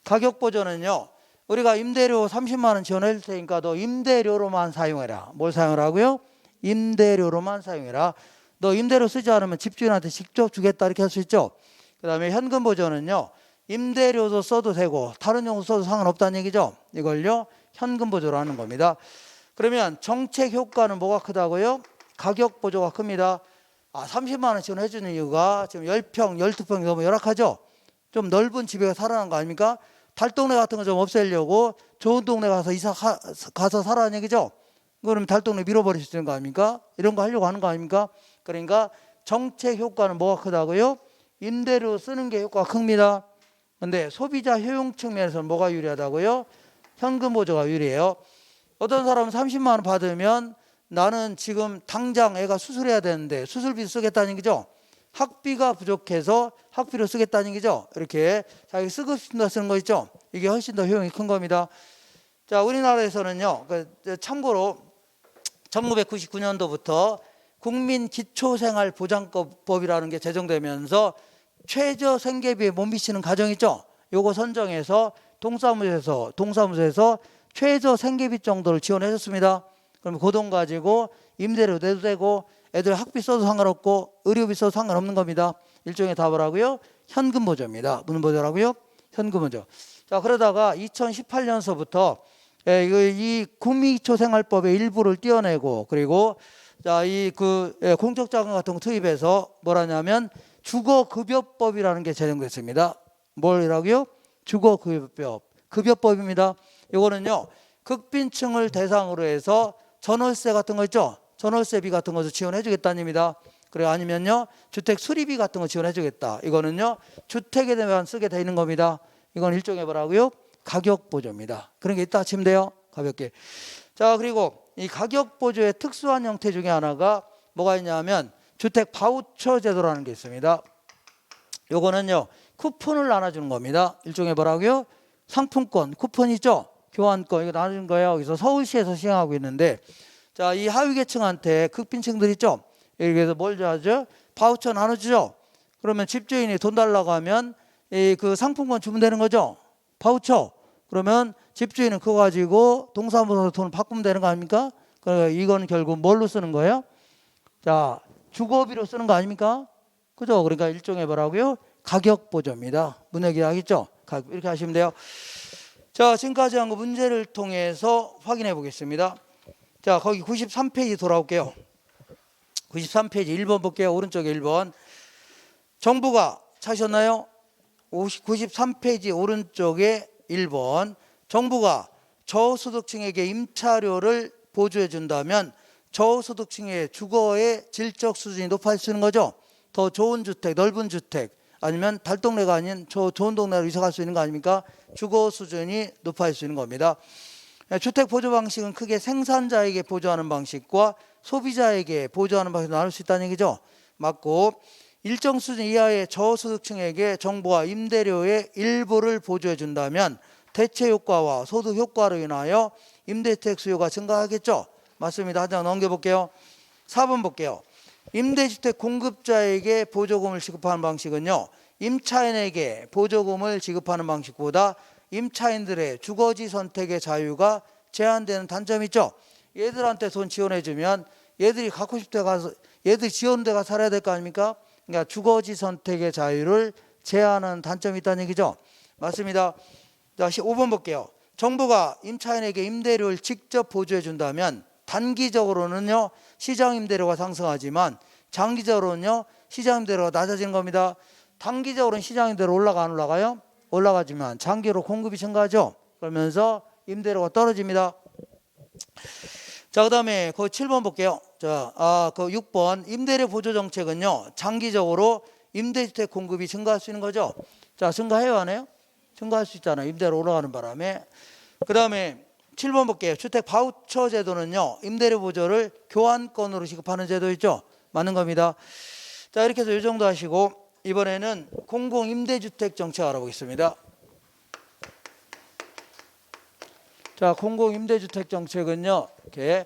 가격 보조는요, 우리가 임대료 30만 원 지원해 줄 테니까 너 임대료로만 사용해라. 뭘 사용하라고요? 임대료로만 사용해라. 너 임대료 쓰지 않으면 집주인한테 직접 주겠다, 이렇게 할 수 있죠. 그 다음에 현금 보조는요, 임대료도 써도 되고 다른 용도 써도 상관없다는 얘기죠. 이걸요, 현금 보조로 하는 겁니다. 그러면 정책 효과는 뭐가 크다고요? 가격 보조가 큽니다. 30만 원 지원해 주는 이유가 지금 10평, 12평이 너무 열악하죠. 좀 넓은 집에 살아난 거 아닙니까? 달동네 같은 거 좀 없애려고 좋은 동네 가서 가서 살아는 얘기죠. 그러면 달동네 밀어버릴 수 있는 거 아닙니까? 이런 거 하려고 하는 거 아닙니까? 그러니까 정책 효과는 뭐가 크다고요? 임대료 쓰는 게 효과가 큽니다. 근데 소비자 효용 측면에서는 뭐가 유리하다고요? 현금 보조가 유리해요. 어떤 사람은 30만 원 받으면 나는 지금 당장 애가 수술해야 되는데 수술비 쓰겠다는 얘기죠. 학비가 부족해서 학비로 쓰겠다는 얘기죠. 이렇게 자기 쓰고 싶은 거 쓰는 거 있죠. 이게 훨씬 더 효용이 큰 겁니다. 자, 우리나라에서는요, 참고로 1999년도부터 국민기초생활보장법이라는 게 제정되면서 최저 생계비에 못 미치는 가정 있죠. 요거 선정해서 동사무소에서 최저 생계비 정도를 지원해 줬습니다. 그러면 그 돈 가지고 임대료 내도 되고 애들 학비 써도 상관없고 의료비 써도 상관없는 겁니다. 일종의 답을 하고요, 현금 보조입니다. 무슨 보조라고요? 현금 보조. 자, 그러다가 2018년서부터 이 국민기초생활법의 일부를 떼어내고, 그리고 자, 공적자금 같은 거 투입해서 뭐라냐면 주거급여법이라는 게 제정됐습니다. 뭐라고요? 주거급여법. 급여법입니다. 이거는요, 극빈층을 대상으로 해서 전월세 같은 거 있죠. 전월세비 같은 것을 지원해 주겠다는 얘기입니다. 그래 아니면요 주택 수리비 같은 거 지원해 주겠다. 이거는요 주택에 대한 쓰게 돼 있는 겁니다. 이건 일종의 뭐라고요? 가격 보조입니다. 그런 게 있다 치면 돼요. 가볍게. 자 그리고 이 가격 보조의 특수한 형태 중에 하나가 뭐가 있냐면 주택 바우처 제도라는 게 있습니다. 요거는요 쿠폰을 나눠주는 겁니다. 일종의 뭐라고요? 상품권, 쿠폰 있죠? 교환권 이거 나눠주는 거예요. 그래서 서울시에서 시행하고 있는데 자, 이 하위계층한테 극빈층들 있죠? 여기서 뭘 하죠? 바우처 나눠주죠? 그러면 집주인이 돈 달라고 하면 그 상품권 주면 되는 거죠? 바우처. 그러면 집주인은 그거 가지고 동사무소에서 돈을 바꾸면 되는 거 아닙니까? 그러니까 이건 결국 뭘로 쓰는 거예요? 자, 주거비로 쓰는 거 아닙니까? 그죠? 그러니까 일종의 뭐라고요? 가격 보조입니다. 문해계약 있죠? 이렇게 하시면 돼요. 자, 지금까지 한 거 문제를 통해서 확인해 보겠습니다. 자, 거기 93페이지 돌아올게요. 93페이지 1번 볼게요. 오른쪽에 1번. 정부가 찾으셨나요? 93페이지 오른쪽에 1번. 정부가 저소득층에게 임차료를 보조해 준다면 저소득층의 주거의 질적 수준이 높아지는 거죠. 더 좋은 주택, 넓은 주택 아니면 달동네가 아닌 좋은 동네로 이사 갈 수 있는 거 아닙니까? 주거 수준이 높아질 수 있는 겁니다. 주택 보조 방식은 크게 생산자에게 보조하는 방식과 소비자에게 보조하는 방식으로 나눌 수 있다는 얘기죠. 맞고 일정 수준 이하의 저소득층에게 정부가 임대료의 일부를 보조해 준다면 대체 효과와 소득 효과로 인하여 임대주택 수요가 증가하겠죠. 맞습니다. 한 장 넘겨볼게요. 4번 볼게요. 임대주택 공급자에게 보조금을 지급하는 방식은요. 임차인에게 보조금을 지급하는 방식보다 임차인들의 주거지 선택의 자유가 제한되는 단점이 있죠. 얘들한테 돈 지원해주면 얘들이 갖고 싶은 데 가서 얘들이 지원한 데 가서 살아야 될 거 아닙니까? 그러니까 주거지 선택의 자유를 제한하는 단점이 있다는 얘기죠. 맞습니다. 자, 5번 볼게요. 정부가 임차인에게 임대료를 직접 보조해 준다면 단기적으로는요 시장 임대료가 상승하지만 장기적으로는요 시장 임대료가 낮아지는 겁니다. 단기적으로는 시장 임대료 올라가 안 올라가요? 올라가지만 장기로 공급이 증가하죠. 그러면서 임대료가 떨어집니다. 자, 그다음에 그 7번 볼게요. 자, 그 6번 임대료 보조 정책은요 장기적으로 임대주택 공급이 증가할 수 있는 거죠. 자, 증가해요 안 해요? 증가할 수 있잖아요. 임대료 올라가는 바람에. 그다음에 7번 볼게요. 주택 바우처 제도는요 임대료 보조를 교환권으로 지급하는 제도 있죠. 맞는 겁니다. 자, 이렇게 해서 이 정도 하시고 이번에는 공공임대주택 정책 알아보겠습니다. 자, 공공임대주택 정책은요 이렇게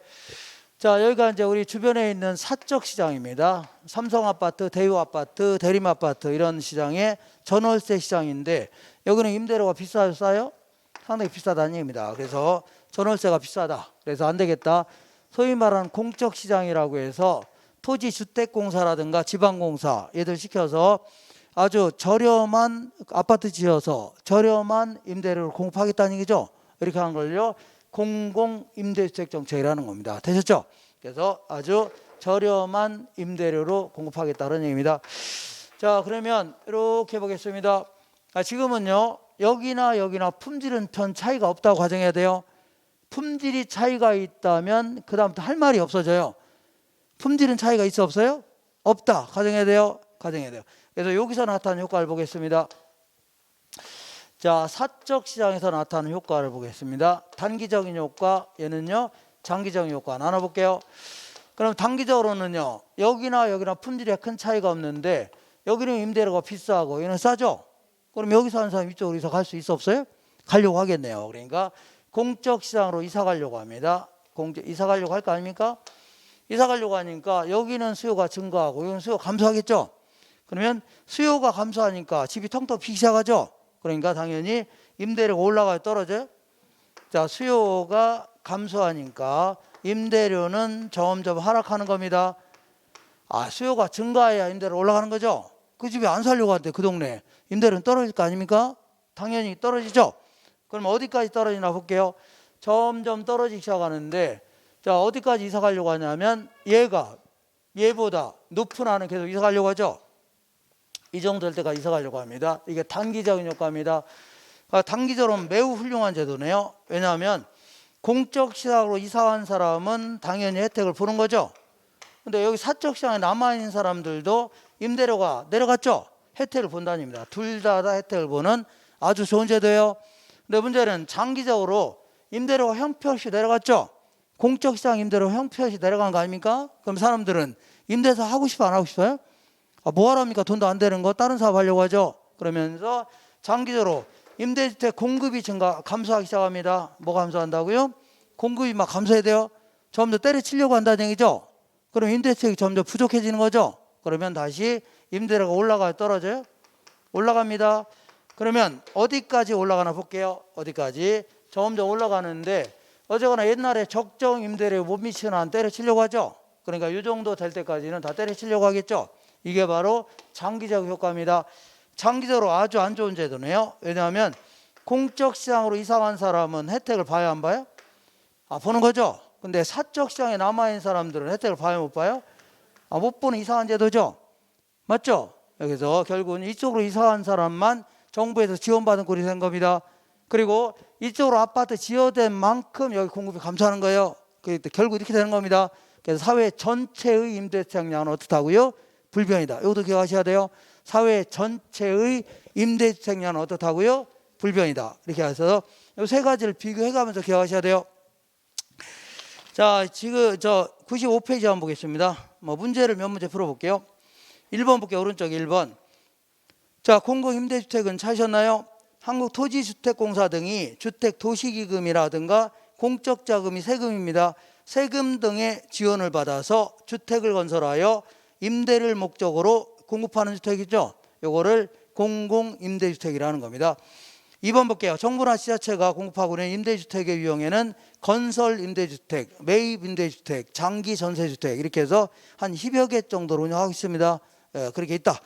자, 여기가 이제 우리 주변에 있는 사적 시장입니다. 삼성아파트, 대우아파트, 대림아파트 이런 시장의 전월세 시장인데 여기는 임대료가 비싸요, 싸요? 상당히 비싸다는 얘기입니다. 그래서 전월세가 비싸다. 그래서 안 되겠다. 소위 말하는 공적 시장이라고 해서 토지주택공사라든가 지방공사 얘들 시켜서 아주 저렴한 아파트 지어서 저렴한 임대료를 공급하겠다는 얘기죠. 이렇게 하는 걸요 공공임대주택 정책이라는 겁니다. 되셨죠? 그래서 아주 저렴한 임대료로 공급하겠다는 얘기입니다. 자, 그러면 이렇게 보겠습니다. 지금은요 여기나 품질은 별 차이가 없다고 가정해야 돼요. 품질이 차이가 있다면 그 다음부터 할 말이 없어져요. 품질은 차이가 있어 없어요? 없다. 가정해야 돼요. 가정해야 돼요. 그래서 여기서 나타나는 효과를 보겠습니다. 자, 사적 시장에서 나타나는 효과를 보겠습니다. 단기적인 효과, 얘는요 장기적인 효과 나눠볼게요. 그럼 단기적으로는요 여기나 품질에 큰 차이가 없는데 여기는 임대료가 비싸고 여기는 싸죠. 그럼 여기서 하는 사람 이쪽으로 이사 갈 수 있어 없어요? 가려고 하겠네요. 그러니까 공적 시장으로 이사 가려고 합니다. 이사 가려고 할 거 아닙니까? 이사 가려고 하니까 여기는 수요가 증가하고 여기는 수요가 감소하겠죠. 그러면 수요가 감소하니까 집이 텅텅 비기 시작하죠. 그러니까 당연히 임대료가 올라가요, 떨어져요? 자, 수요가 감소하니까 임대료는 점점 하락하는 겁니다. 수요가 증가해야 임대료 올라가는 거죠. 그 집에 안 살려고 하는데 그 동네 임대료는 떨어질 거 아닙니까? 당연히 떨어지죠. 그럼 어디까지 떨어지나 볼게요. 점점 떨어지기 시작하는데 자, 어디까지 이사 가려고 하냐면 얘보다 높은 안은 계속 이사 가려고 하죠. 이 정도 될 때까지 이사 가려고 합니다. 이게 단기적인 효과입니다. 단기적으로는 매우 훌륭한 제도네요. 왜냐하면 공적 시장으로 이사한 사람은 당연히 혜택을 보는 거죠. 근데 여기 사적 시장에 남아있는 사람들도 임대료가 내려갔죠. 혜택을 본다입니다. 둘 다 혜택을 보는 아주 좋은 제도예요. 근데 문제는 장기적으로 임대료가 형편없이 내려갔죠. 공적 시장 임대료 형편없이 내려간 거 아닙니까? 그럼 사람들은 임대사 하고 싶어 안 하고 싶어요? 뭐 하랍니까? 돈도 안 되는 거 다른 사업 하려고 하죠. 그러면서 장기적으로 임대주택 공급이 감소하기 시작합니다. 뭐 감소한다고요? 공급이 막 감소해야 돼요. 점점 때려치려고 한다는 얘기죠. 그럼 임대주택이 점점 부족해지는 거죠. 그러면 다시 임대료가 올라가요, 떨어져요? 올라갑니다. 그러면 어디까지 올라가나 볼게요. 어디까지? 점점 올라가는데 어쨌거나 옛날에 적정 임대료에 못 미치는 한 때려치려고 하죠. 그러니까 이 정도 될 때까지는 다 때려치려고 하겠죠. 이게 바로 장기적 효과입니다. 장기적으로 아주 안 좋은 제도네요. 왜냐하면 공적 시장으로 이사 간 사람은 혜택을 봐야 안 봐요? 보는 거죠. 근데 사적 시장에 남아있는 사람들은 혜택을 봐요 못 봐요? 못 보는 이상한 제도죠. 맞죠? 여기서 결국은 이쪽으로 이사 간 사람만 정부에서 지원받은 꼴이 된 겁니다. 그리고 이쪽으로 아파트 지어된 만큼 여기 공급이 감소하는 거예요. 결국 이렇게 되는 겁니다. 그래서 사회 전체의 임대주택량은 어떻다고요? 불변이다. 이것도 기억하셔야 돼요. 사회 전체의 임대주택량은 어떻다고요? 불변이다. 이렇게 해서 이 세 가지를 비교해가면서 기억하셔야 돼요. 자, 지금 95페이지 한번 보겠습니다. 문제를 몇 문제 풀어볼게요. 1번 볼게요. 오른쪽 1번. 자, 공공임대주택은 찾으셨나요? 한국토지주택공사 등이 주택도시기금이라든가 공적자금이 세금입니다. 세금 등의 지원을 받아서 주택을 건설하여 임대를 목적으로 공급하는 주택이죠. 요거를 공공임대주택이라는 겁니다. 2번 볼게요. 정부나 지자체가 공급하고 있는 임대주택의 유형에는 건설임대주택, 매입임대주택, 장기전세주택 이렇게 해서 한 10여 개 정도로 운영하고 있습니다. 그렇게 있다.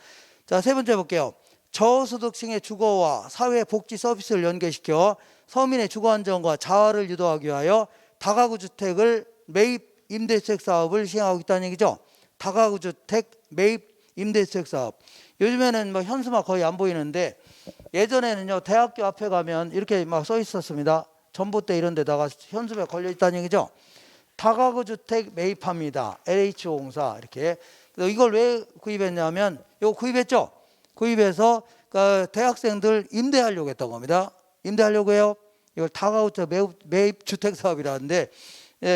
자, 세 번째 볼게요. 저소득층의 주거와 사회복지 서비스를 연계시켜 서민의 주거 안정과 자활을 유도하기 위하여 다가구 주택을 매입 임대주택 사업을 시행하고 있다는 얘기죠. 다가구 주택 매입 임대주택 사업. 요즘에는 현수막 거의 안 보이는데 예전에는요 대학교 앞에 가면 이렇게 막 써 있었습니다. 전봇대 이런 데다가 현수막 걸려 있다는 얘기죠. 다가구 주택 매입합니다. LH공사 이렇게. 이걸 왜 구입했냐면 이거 구입했죠. 구입해서 대학생들 임대하려고 했던 겁니다. 임대하려고 해요. 이걸 다가구 주택 매입 주택 사업이라는데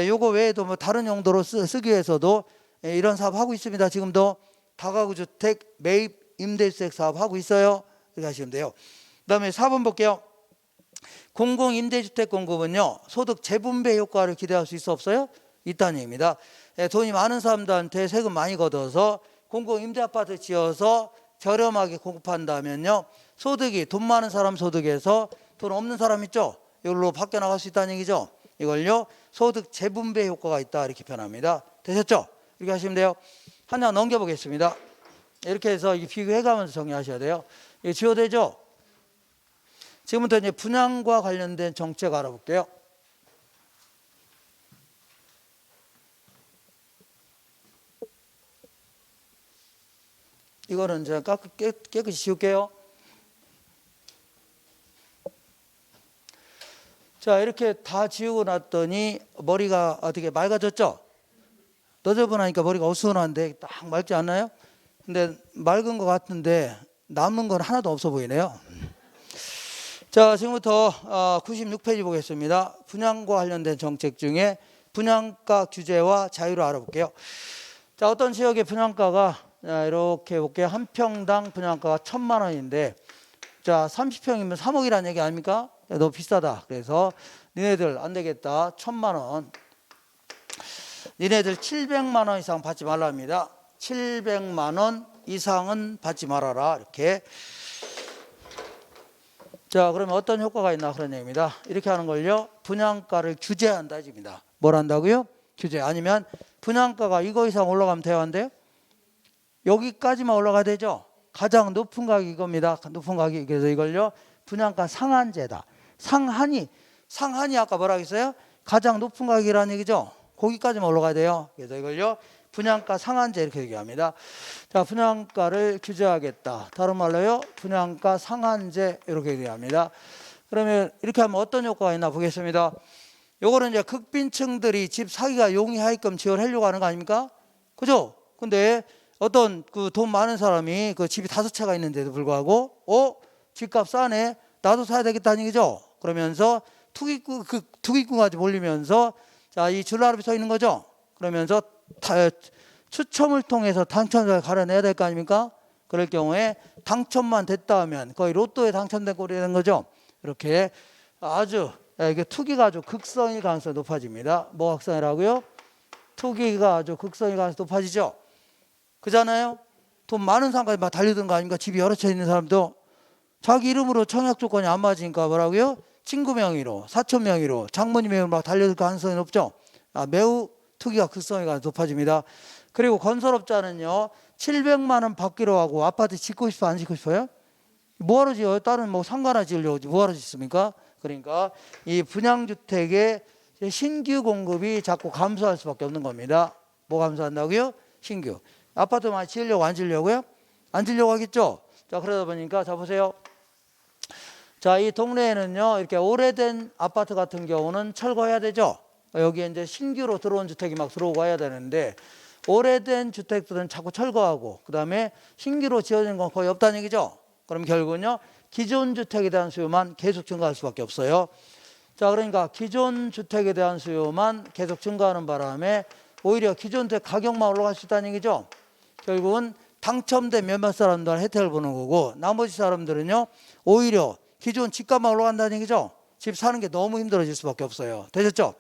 요거 외에도 다른 용도로 쓰기 위해서도 이런 사업 하고 있습니다. 지금도 다가구 주택 매입 임대주택 사업 하고 있어요. 이렇게 하시면 돼요. 그다음에 4번 볼게요. 공공임대주택 공급은요 소득 재분배 효과를 기대할 수 있어 없어요? 있다는 얘기입니다. 돈이 많은 사람들한테 세금 많이 걷어서 공공임대아파트 지어서 저렴하게 공급한다면요 소득이 돈 많은 사람 소득에서 돈 없는 사람 있죠? 이걸로 바뀌어 나갈 수 있다는 얘기죠. 이걸요 소득 재분배 효과가 있다 이렇게 표현합니다. 되셨죠? 이렇게 하시면 돼요. 하나 넘겨보겠습니다. 이렇게 해서 비교해가면서 정리하셔야 돼요. 이게 지워되죠? 지금부터 이제 분양과 관련된 정책 알아볼게요. 이거는 제가 깨끗이 지울게요. 자, 이렇게 다 지우고 났더니 머리가 어떻게 맑아졌죠? 너저분하니까 머리가 어수선한데 딱 맑지 않나요? 근데 맑은 것 같은데 남은 건 하나도 없어 보이네요. 자, 지금부터 96페이지 보겠습니다. 분양과 관련된 정책 중에 분양가 규제와 자유를 알아볼게요. 자, 어떤 지역의 분양가가 이렇게 볼게요. 한 평당 분양가가 1,000만 원인데 자 30평이면 3억이라는 얘기 아닙니까? 너무 비싸다. 그래서 니네들 안 되겠다. 1,000만 원. 니네들 700만 원 이상 받지 말랍니다. 700만 원 이상은 받지 말아라. 이렇게. 자, 그러면 어떤 효과가 있나 그런 얘기입니다. 이렇게 하는 걸요. 분양가를 규제한다 입니다. 뭘 한다고요? 규제. 아니면 분양가가 이거 이상 올라가면 돼요, 안 돼요? 여기까지만 올라가야 되죠. 가장 높은 가격이 이겁니다. 높은 가격이. 그래서 이걸요. 분양가 상한제다. 상한이 아까 뭐라고 했어요? 가장 높은 가격이라는 얘기죠. 거기까지만 올라가야 돼요. 그래서 이걸요. 분양가 상한제 이렇게 얘기합니다. 자, 분양가를 규제하겠다. 다른 말로요. 분양가 상한제 이렇게 얘기합니다. 그러면 이렇게 하면 어떤 효과가 있나 보겠습니다. 요거는 이제 극빈층들이 집 사기가 용이하게끔 지원하려고 하는 거 아닙니까? 그죠? 근데 어떤 그 돈 많은 사람이 그 집이 5채가 있는데도 불구하고 집값 싸네, 나도 사야 되겠다는 얘기죠. 그러면서 투기꾼까지 몰리면서 자, 이 줄라름이 서 있는 거죠. 그러면서 추첨을 통해서 당첨자를 가려내야 될 거 아닙니까? 그럴 경우에 당첨만 됐다 하면 거의 로또에 당첨된 꼴이 되는 거죠. 이렇게 아주 이게 투기가 아주 극성일 가능성이 높아집니다. 뭐 극성이라고요? 투기가 아주 극성일 가능성이 높아지죠. 그잖아요. 돈 많은 사람까지 막 달려드는 거 아닙니까? 집이 여러 채 있는 사람도 자기 이름으로 청약 조건이 안 맞으니까 뭐라고요? 친구 명의로, 사촌 명의로, 장모님 명의로 막 달려들 가능성이 높죠. 매우 투기가 극성일 가능성이 높아집니다. 그리고 건설업자는요, 700만 원 받기로 하고 아파트 짓고 싶어 안 짓고 싶어요? 뭐하러 지어요? 다른 뭐 상가나 지으려고 뭐하러 짓습니까? 그러니까 이 분양주택의 신규 공급이 자꾸 감소할 수밖에 없는 겁니다. 뭐 감소한다고요? 신규. 아파트만 지으려고 안 지으려고요? 안 지으려고 하겠죠? 자, 그러다 보니까 자 보세요. 자, 이 동네에는요, 이렇게 오래된 아파트 같은 경우는 철거해야 되죠. 여기에 이제 신규로 들어온 주택이 막 들어오고 해야 되는데 오래된 주택들은 자꾸 철거하고 그다음에 신규로 지어진 건 거의 없다는 얘기죠. 그럼 결국은요, 기존 주택에 대한 수요만 계속 증가할 수밖에 없어요. 자, 그러니까 기존 주택에 대한 수요만 계속 증가하는 바람에 오히려 기존 주택 가격만 올라갈 수 있다는 얘기죠. 결국은 당첨된 몇몇 사람들은 혜택을 보는 거고 나머지 사람들은요, 오히려 기존 집값만 올라간다는 얘기죠. 집 사는 게 너무 힘들어질 수밖에 없어요. 되셨죠?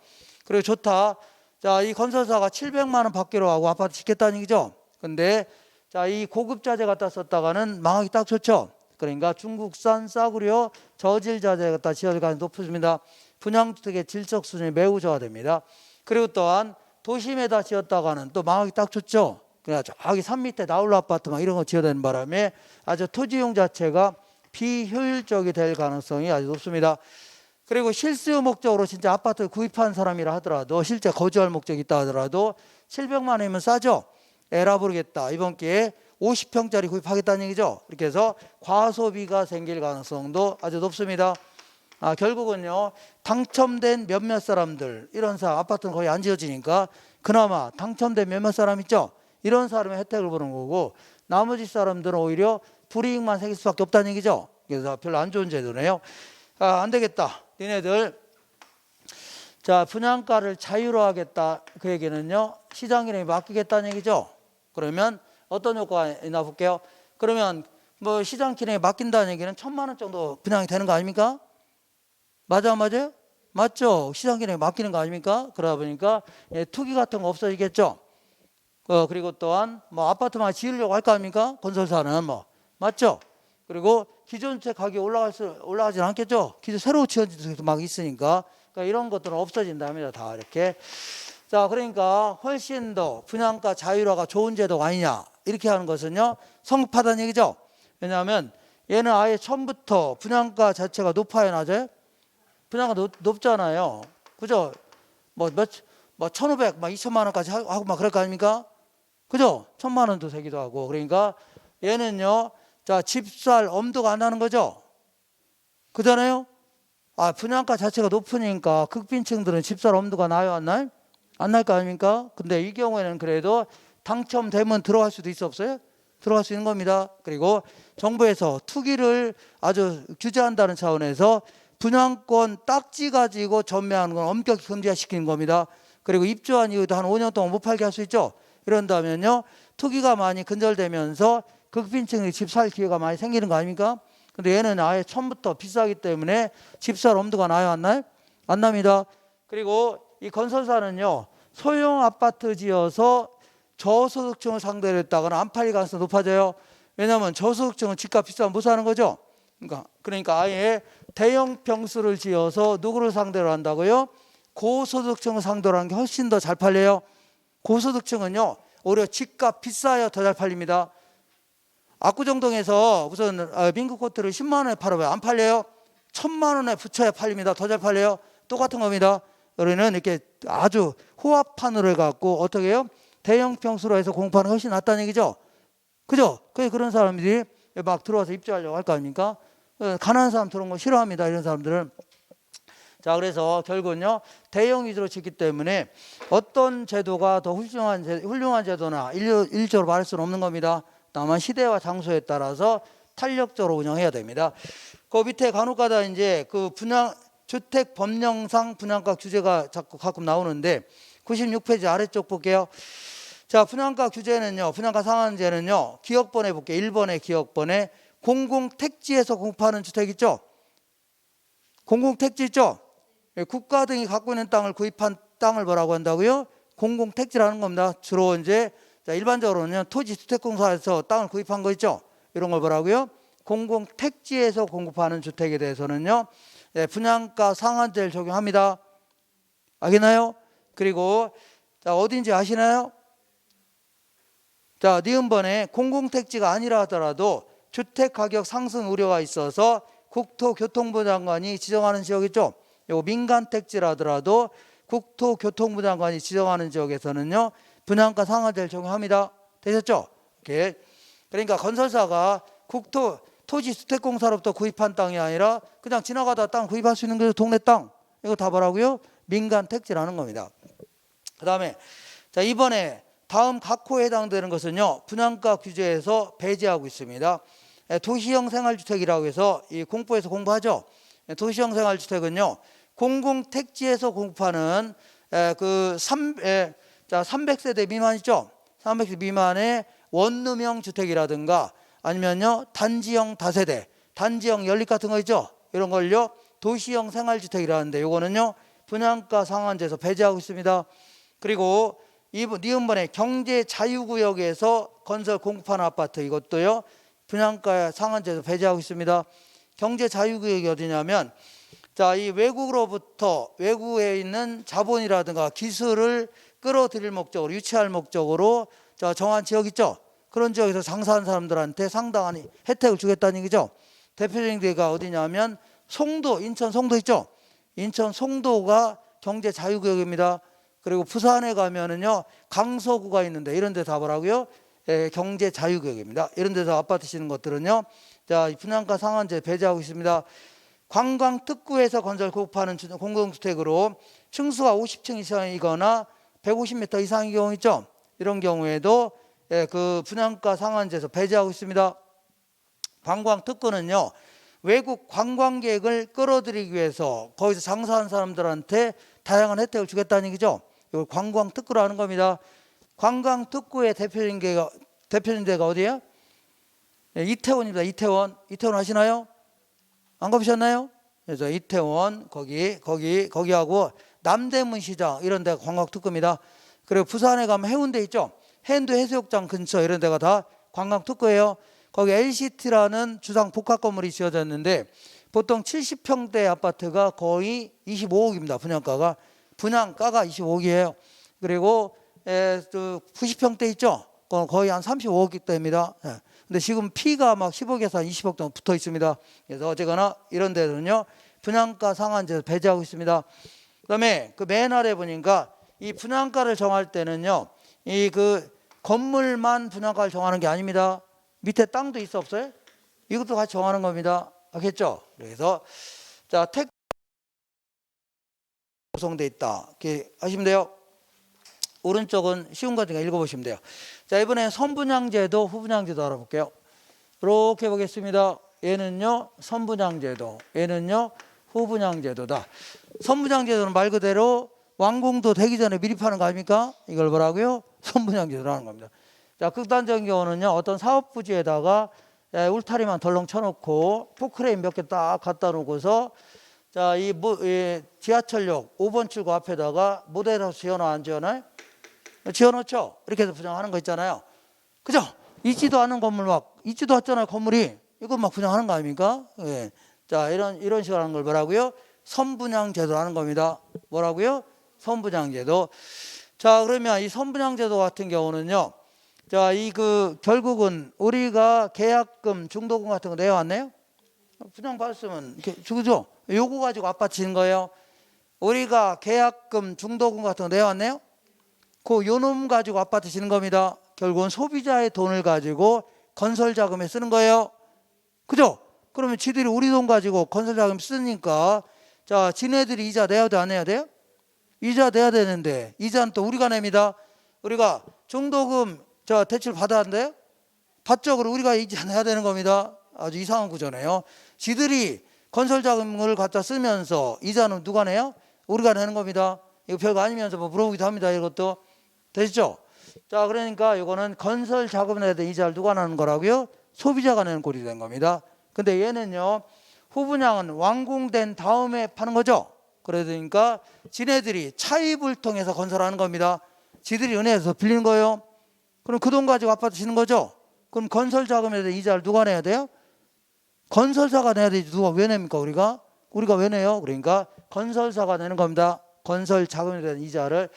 그리고 좋다. 자, 이 건설사가 700만 원 받기로 하고 아파트 짓겠다는 얘기죠. 근데 자, 이 고급 자재 갖다 썼다가는 망하기 딱 좋죠. 그러니까 중국산 싸구려 저질 자재 갖다 지어질 가능성이 높습니다. 분양주택의 질적 수준이 매우 저하됩니다. 그리고 또한 도심에다 지었다가는 또 망하기 딱 좋죠. 그러니까 저기 산 밑에 나홀로 아파트 막 이런 거 지어야 되는 바람에 아주 토지용 자체가 비효율적이 될 가능성이 아주 높습니다. 그리고 실수 목적으로 진짜 아파트 구입한 사람이라 하더라도 실제 거주할 목적이 있다 하더라도 700만 원이면 싸죠. 에라 모르겠다. 이번 기회에 50평짜리 구입하겠다는 얘기죠. 이렇게 해서 과소비가 생길 가능성도 아주 높습니다. 결국은요, 당첨된 몇몇 사람들, 이런 사람, 아파트는 거의 안 지어지니까 그나마 당첨된 몇몇 사람 있죠. 이런 사람의 혜택을 보는 거고 나머지 사람들은 오히려 불이익만 생길 수밖에 없다는 얘기죠. 그래서 별로 안 좋은 제도네요. 안 되겠다. 니네들 자, 분양가를 자유로 하겠다. 그 얘기는요, 시장 기능에 맡기겠다는 얘기죠. 그러면 어떤 효과가 있나 볼게요. 그러면 뭐 시장 기능에 맡긴다는 얘기는 1,000만 원 정도 분양이 되는 거 아닙니까? 맞아요? 맞죠? 시장 기능에 맡기는 거 아닙니까? 그러다 보니까 투기 같은 거 없어지겠죠. 그리고 또한 뭐 아파트만 지으려고 할 거 아닙니까? 건설사는 뭐 맞죠? 그리고 기존 주택 가격이 올라가지는 않겠죠. 기존 새로 지어진 주택도 막 있으니까. 그러니까 이런 것들은 없어진답니다. 다 이렇게. 자, 그러니까 훨씬 더 분양가 자율화가 좋은 제도가 아니냐 이렇게 하는 것은요, 성급하다는 얘기죠. 왜냐하면 얘는 아예 처음부터 분양가 자체가 높아야 낮아요? 분양가 높잖아요. 그죠? 뭐 1,500, 막 2,000만 원까지 하고 막 그럴 거 아닙니까? 그죠? 1,000만 원도 되기도 하고. 그러니까 얘는요, 자, 집살 엄두가 안 나는 거죠. 그잖아요? 분양가 자체가 높으니까 극빈층들은 집살 엄두가 나요, 안 나요? 안 날 거 아닙니까? 근데 이 경우에는 그래도 당첨되면 들어갈 수도 있어 없어요? 들어갈 수 있는 겁니다. 그리고 정부에서 투기를 아주 규제한다는 차원에서 분양권 딱지 가지고 전매하는 건 엄격히 금지시키는 겁니다. 그리고 입주한 이후에도 한 5년 동안 못 팔게 할 수 있죠. 이런다면요, 투기가 많이 근절되면서 극빈층이 집 살 기회가 많이 생기는 거 아닙니까? 근데 얘는 아예 처음부터 비싸기 때문에 집 살 엄두가 나요, 안 나요? 안 납니다. 그리고 이 건설사는요, 소형 아파트 지어서 저소득층을 상대로 했다가는 안 팔릴 가능성이 높아져요. 왜냐하면 저소득층은 집값 비싸면 못 사는 거죠. 그러니까 아예 대형 평수를 지어서 누구를 상대로 한다고요? 고소득층을 상대로 하는 게 훨씬 더 잘 팔려요. 고소득층은요, 오히려 집값 비싸야 더 잘 팔립니다. 압구정동에서 우선 민국코트를 10만 원에 팔아봐요. 안 팔려요? 1,000만 원에 붙여야 팔립니다. 더 잘 팔려요. 똑같은 겁니다. 우리는 이렇게 아주 호합판으로 해갖고 어떻게 해요? 대형 평수로 해서 공판은 훨씬 낫다는 얘기죠. 그죠? 그런 사람들이 막 들어와서 입주하려고 할 거 아닙니까? 가난한 사람 들어온 거 싫어합니다. 이런 사람들은. 자, 그래서 결국은요, 대형 위주로 짓기 때문에 어떤 제도가 더 훌륭한 제도나 일적으로 말할 수는 없는 겁니다. 다만 시대와 장소에 따라서 탄력적으로 운영해야 됩니다. 그 밑에 간혹가다 이제 그 주택 법령상 분양가 규제가 자꾸 가끔 나오는데 96페이지 아래쪽 볼게요. 자, 분양가 규제는요, 분양가 상한제는요, 기억번에 볼게요. 1번의 기억번에 공공택지에서 공급하는 주택 있죠? 공공택지 있죠? 국가 등이 갖고 있는 땅을 구입한 땅을 뭐라고 한다고요? 공공택지라는 겁니다. 주로 이제 일반적으로는 토지주택공사에서 땅을 구입한 거 있죠? 이런 걸 뭐라고요? 공공택지에서 공급하는 주택에 대해서는요, 분양가 상한제를 적용합니다. 알겠나요? 그리고 자, 어딘지 아시나요? 자, 니은번에 공공택지가 아니라 하더라도 주택가격 상승 우려가 있어서 국토교통부 장관이 지정하는 지역 있죠? 요 민간택지라 하더라도 국토교통부 장관이 지정하는 지역에서는요, 분양가 상한제를 적용합니다. 되셨죠? 이렇게. 그러니까 건설사가 토지주택공사로부터 구입한 땅이 아니라 그냥 지나가다 땅 구입할 수 있는 게 동네 땅. 이거 다 뭐라고요? 민간택지라는 겁니다. 그 다음에 자, 이번에 다음 각 호에 해당되는 것은요, 분양가 규제에서 배제하고 있습니다. 도시형 생활주택이라고 해서 이 공부에서 공부하죠. 도시형 생활주택은요, 공공택지에서 공급하는 그 300세대 미만 있죠. 300세대 미만의 원룸형 주택이라든가 아니면요, 단지형 다세대, 단지형 연립 같은 거 있죠. 이런 걸요, 도시형 생활주택이라는데 요거는요, 분양가 상한제에서 배제하고 있습니다. 그리고 니은번에 경제 자유구역에서 건설 공급하는 아파트 이것도요, 분양가 상한제에서 배제하고 있습니다. 경제 자유구역이 어디냐면, 자, 이 외국에 있는 자본이라든가 기술을 끌어들일 목적으로, 유치할 목적으로 정한 지역 있죠. 그런 지역에서 장사하는 사람들한테 상당한 혜택을 주겠다는 얘기죠. 대표적인 데가 어디냐면 송도, 인천 송도 있죠. 인천 송도가 경제 자유구역입니다. 그리고 부산에 가면은요, 강서구가 있는데 이런 데 다 뭐라고요? 경제 자유구역입니다. 이런 데서 아파트 짓는 것들은요, 자, 분양가 상한제 배제하고 있습니다. 관광특구에서 건설 공급하는 공공주택으로 층수가 50층 이상이거나 150m 이상인 경우 있죠. 이런 경우에도 그 분양가 상한제에서 배제하고 있습니다. 관광특구는요, 외국 관광객을 끌어들이기 위해서 거기서 장사하는 사람들한테 다양한 혜택을 주겠다는 얘기죠. 이걸 관광특구라는 겁니다. 관광특구의 대표적인 데가 어디예요? 이태원입니다. 이태원 아시나요? 안 가보셨나요? 그래서 이태원 거기하고 남대문 시장 이런 데가 관광특구입니다. 그리고 부산에 가면 해운대 있죠. 해운대 해수욕장 근처 이런 데가 다 관광특구예요. 거기 LCT라는 주상 복합 건물이 지어졌는데 보통 70평대 아파트가 거의 25억입니다. 분양가가 25억이에요. 그리고 90평대 있죠. 거의 한 35억대입니다. 근데 지금 피가 막 10억에서 한 20억 정도 붙어 있습니다. 그래서 어쨌거나 이런 데는요, 분양가 상한제에서 배제하고 있습니다. 그다음에 그 맨 아래 보니까 이 분양가를 정할 때는요, 이 그 건물만 분양가를 정하는 게 아닙니다. 밑에 땅도 있어 없어요? 이것도 같이 정하는 겁니다. 알겠죠? 그래서 자, 구성돼 있다. 이렇게 하시면 돼요. 오른쪽은 쉬운 거니까 읽어보시면 돼요. 자, 이번에 선분양제도, 후분양제도 알아볼게요. 이렇게 보겠습니다. 얘는요, 선분양제도, 얘는요, 후분양제도다. 선분양제도는 말 그대로 완공도 되기 전에 미리 파는 거 아닙니까? 이걸 뭐라고요? 선분양제도라는 겁니다. 자, 극단적인 경우는요, 어떤 사업 부지에다가 울타리만 덜렁 쳐놓고 포크레인 몇 개 딱 갖다 놓고서 자, 이 지하철역 5번 출구 앞에다가 모델하우스 지어놔 안 지어놔요? 지어놓죠. 이렇게 해서 분양하는 거 있잖아요. 그죠? 있지도 않은 건물 막 있지도 않잖아요. 건물이 이거 막 분양하는 거 아닙니까? 예. 자, 이런 식으로 하는 걸 뭐라고요? 선분양제도라는 겁니다. 뭐라고요? 선분양제도. 자, 그러면 이 선분양제도 같은 경우는요. 자, 결국은 우리가 계약금, 중도금 같은 거 내왔네요. 분양 받았으면 그죠? 요거 가지고 아파트 짓는 거예요. 우리가 계약금, 중도금 같은 거 내왔네요. 그 요놈 가지고 아파트 짓는 겁니다. 결국은 소비자의 돈을 가지고 건설 자금에 쓰는 거예요. 그죠? 그러면 지들이 우리 돈 가지고 건설 자금 쓰니까 자, 지네들이 이자 내야 돼, 안 내야 돼요? 이자 내야 되는데 이자는 또 우리가 냅니다. 우리가 중도금 대출 받았는데요.法적으로 우리가 이자 내야 되는 겁니다. 아주 이상한 구조네요. 지들이 건설 자금을 갖다 쓰면서 이자는 누가 내요? 우리가 내는 겁니다. 이거 별거 아니면서 뭐 물어보기도 합니다. 이것도 되시죠? 자, 그러니까 이거는 건설 자금에 대한 이자를 누가 내는 거라고요? 소비자가 내는 꼴이 된 겁니다. 근데 얘는요, 후분양은 완공된 다음에 파는 거죠. 그러니까 지네들이 차입을 통해서 건설하는 겁니다. 지들이 은행에서 빌리는 거예요. 그럼 그 돈 가지고 아파트 짓는 거죠. 그럼 건설 자금에 대한 이자를 누가 내야 돼요? 건설사가 내야 되지. 누가 왜 냅니까? 우리가 왜 내요? 그러니까 건설사가 내는 겁니다. 건설 자금에 대한 이자를.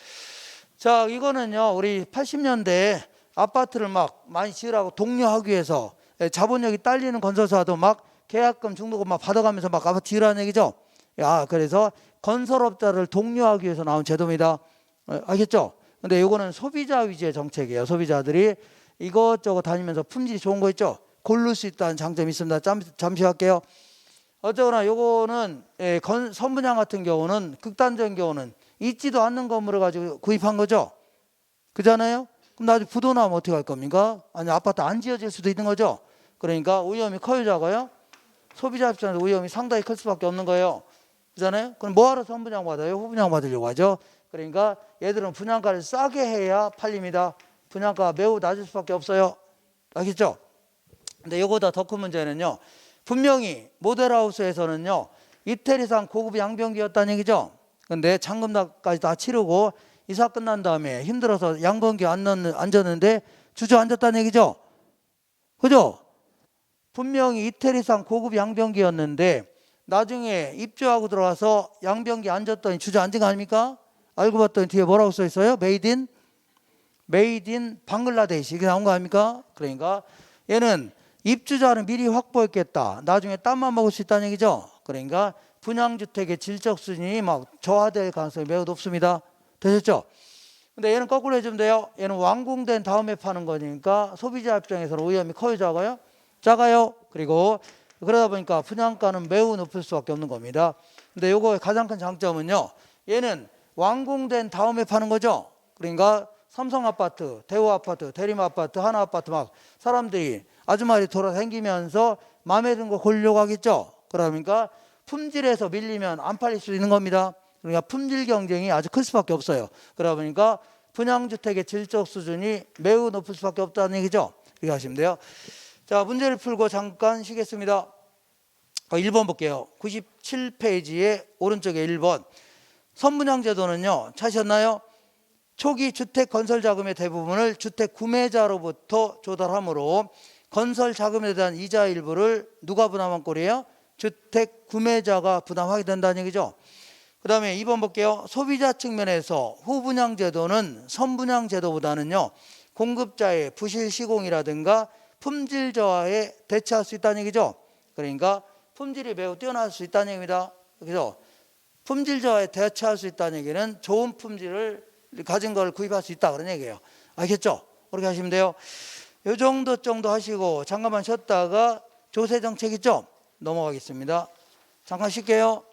자, 이거는요, 우리 80년대에 아파트를 막 많이 지으라고 독려하기 위해서 자본력이 딸리는 건설사도 막 계약금, 중도금 막 받아가면서 막 아파트 지으라는 얘기죠. 야, 그래서 건설업자를 독려하기 위해서 나온 제도입니다. 알겠죠? 근데 이거는 소비자 위주의 정책이에요. 소비자들이 이것저것 다니면서 품질이 좋은 거 있죠? 고를 수 있다는 장점이 있습니다. 잠시 할게요. 어쩌거나 요거는 선분양 같은 경우는 극단적인 경우는 있지도 않는 건물을 가지고 구입한 거죠. 그잖아요. 그럼 나중에 부도 나면 어떻게 할 겁니까? 아니 아파트 안 지어질 수도 있는 거죠. 그러니까 위험이 커요, 작아요? 소비자 입장에서 위험이 상당히 클 수밖에 없는 거예요. 그잖아요. 그럼 뭐하러 선분양 받아요? 후분양 받으려고 하죠. 그러니까 얘들은 분양가를 싸게 해야 팔립니다. 분양가가 매우 낮을 수밖에 없어요. 알겠죠? 근데 이거보다 더 큰 문제는요, 분명히 모델하우스에서는요 이태리 이상 고급 양변기였다는 얘기죠. 근데 잔금까지 다 치르고 이사 끝난 다음에 힘들어서 양변기 안 졌는데 주저앉았다는 얘기죠. 그죠? 분명히 이태리 이상 고급 양변기였는데 나중에 입주하고 들어와서 양변기 안 졌더니 주저앉은 거 아닙니까? 알고 봤더니 뒤에 뭐라고 써 있어요? 메이드 인 방글라데시. 이게 나온 거 아닙니까? 그러니까 얘는 입주자는 미리 확보했겠다. 나중에 땀만 먹을 수 있다는 얘기죠. 그러니까 분양주택의 질적 수준이 막 저하될 가능성이 매우 높습니다. 되셨죠? 근데 얘는 거꾸로 해주면 돼요. 얘는 완공된 다음에 파는 거니까 소비자 입장에서는 위험이 커요, 작아요? 작아요. 그리고 그러다 보니까 분양가는 매우 높을 수밖에 없는 겁니다. 근데 요거의 가장 큰 장점은요, 얘는 완공된 다음에 파는 거죠. 그러니까 삼성아파트, 대우아파트, 대림아파트, 하나아파트 막 사람들이 아주머니 돌아다니면서 마음에 드는 거 고르려고 하겠죠. 그러니까 품질에서 밀리면 안 팔릴 수 있는 겁니다. 그러니까 품질 경쟁이 아주 클 수밖에 없어요. 그러다 보니까 분양주택의 질적 수준이 매우 높을 수밖에 없다는 얘기죠. 이렇게 하시면 돼요. 자, 문제를 풀고 잠깐 쉬겠습니다. 1번 볼게요. 97페이지에 오른쪽에 1번. 선분양 제도는요, 찾으셨나요? 초기 주택 건설 자금의 대부분을 주택 구매자로부터 조달하므로 건설 자금에 대한 이자 일부를 누가 부담한 꼴이에요? 주택 구매자가 부담하게 된다는 얘기죠. 그 다음에 2번 볼게요. 소비자 측면에서 후분양 제도는 선분양 제도보다는요, 공급자의 부실 시공이라든가 품질 저하에 대처할 수 있다는 얘기죠. 그러니까 품질이 매우 뛰어날 수 있다는 얘기입니다. 그래서 품질 저하에 대처할 수 있다는 얘기는 좋은 품질을 가진 걸 구입할 수 있다, 그런 얘기예요. 알겠죠? 그렇게 하시면 돼요. 이 정도 하시고 잠깐만 쉬었다가 조세 정책 있죠? 넘어가겠습니다. 잠깐 쉴게요.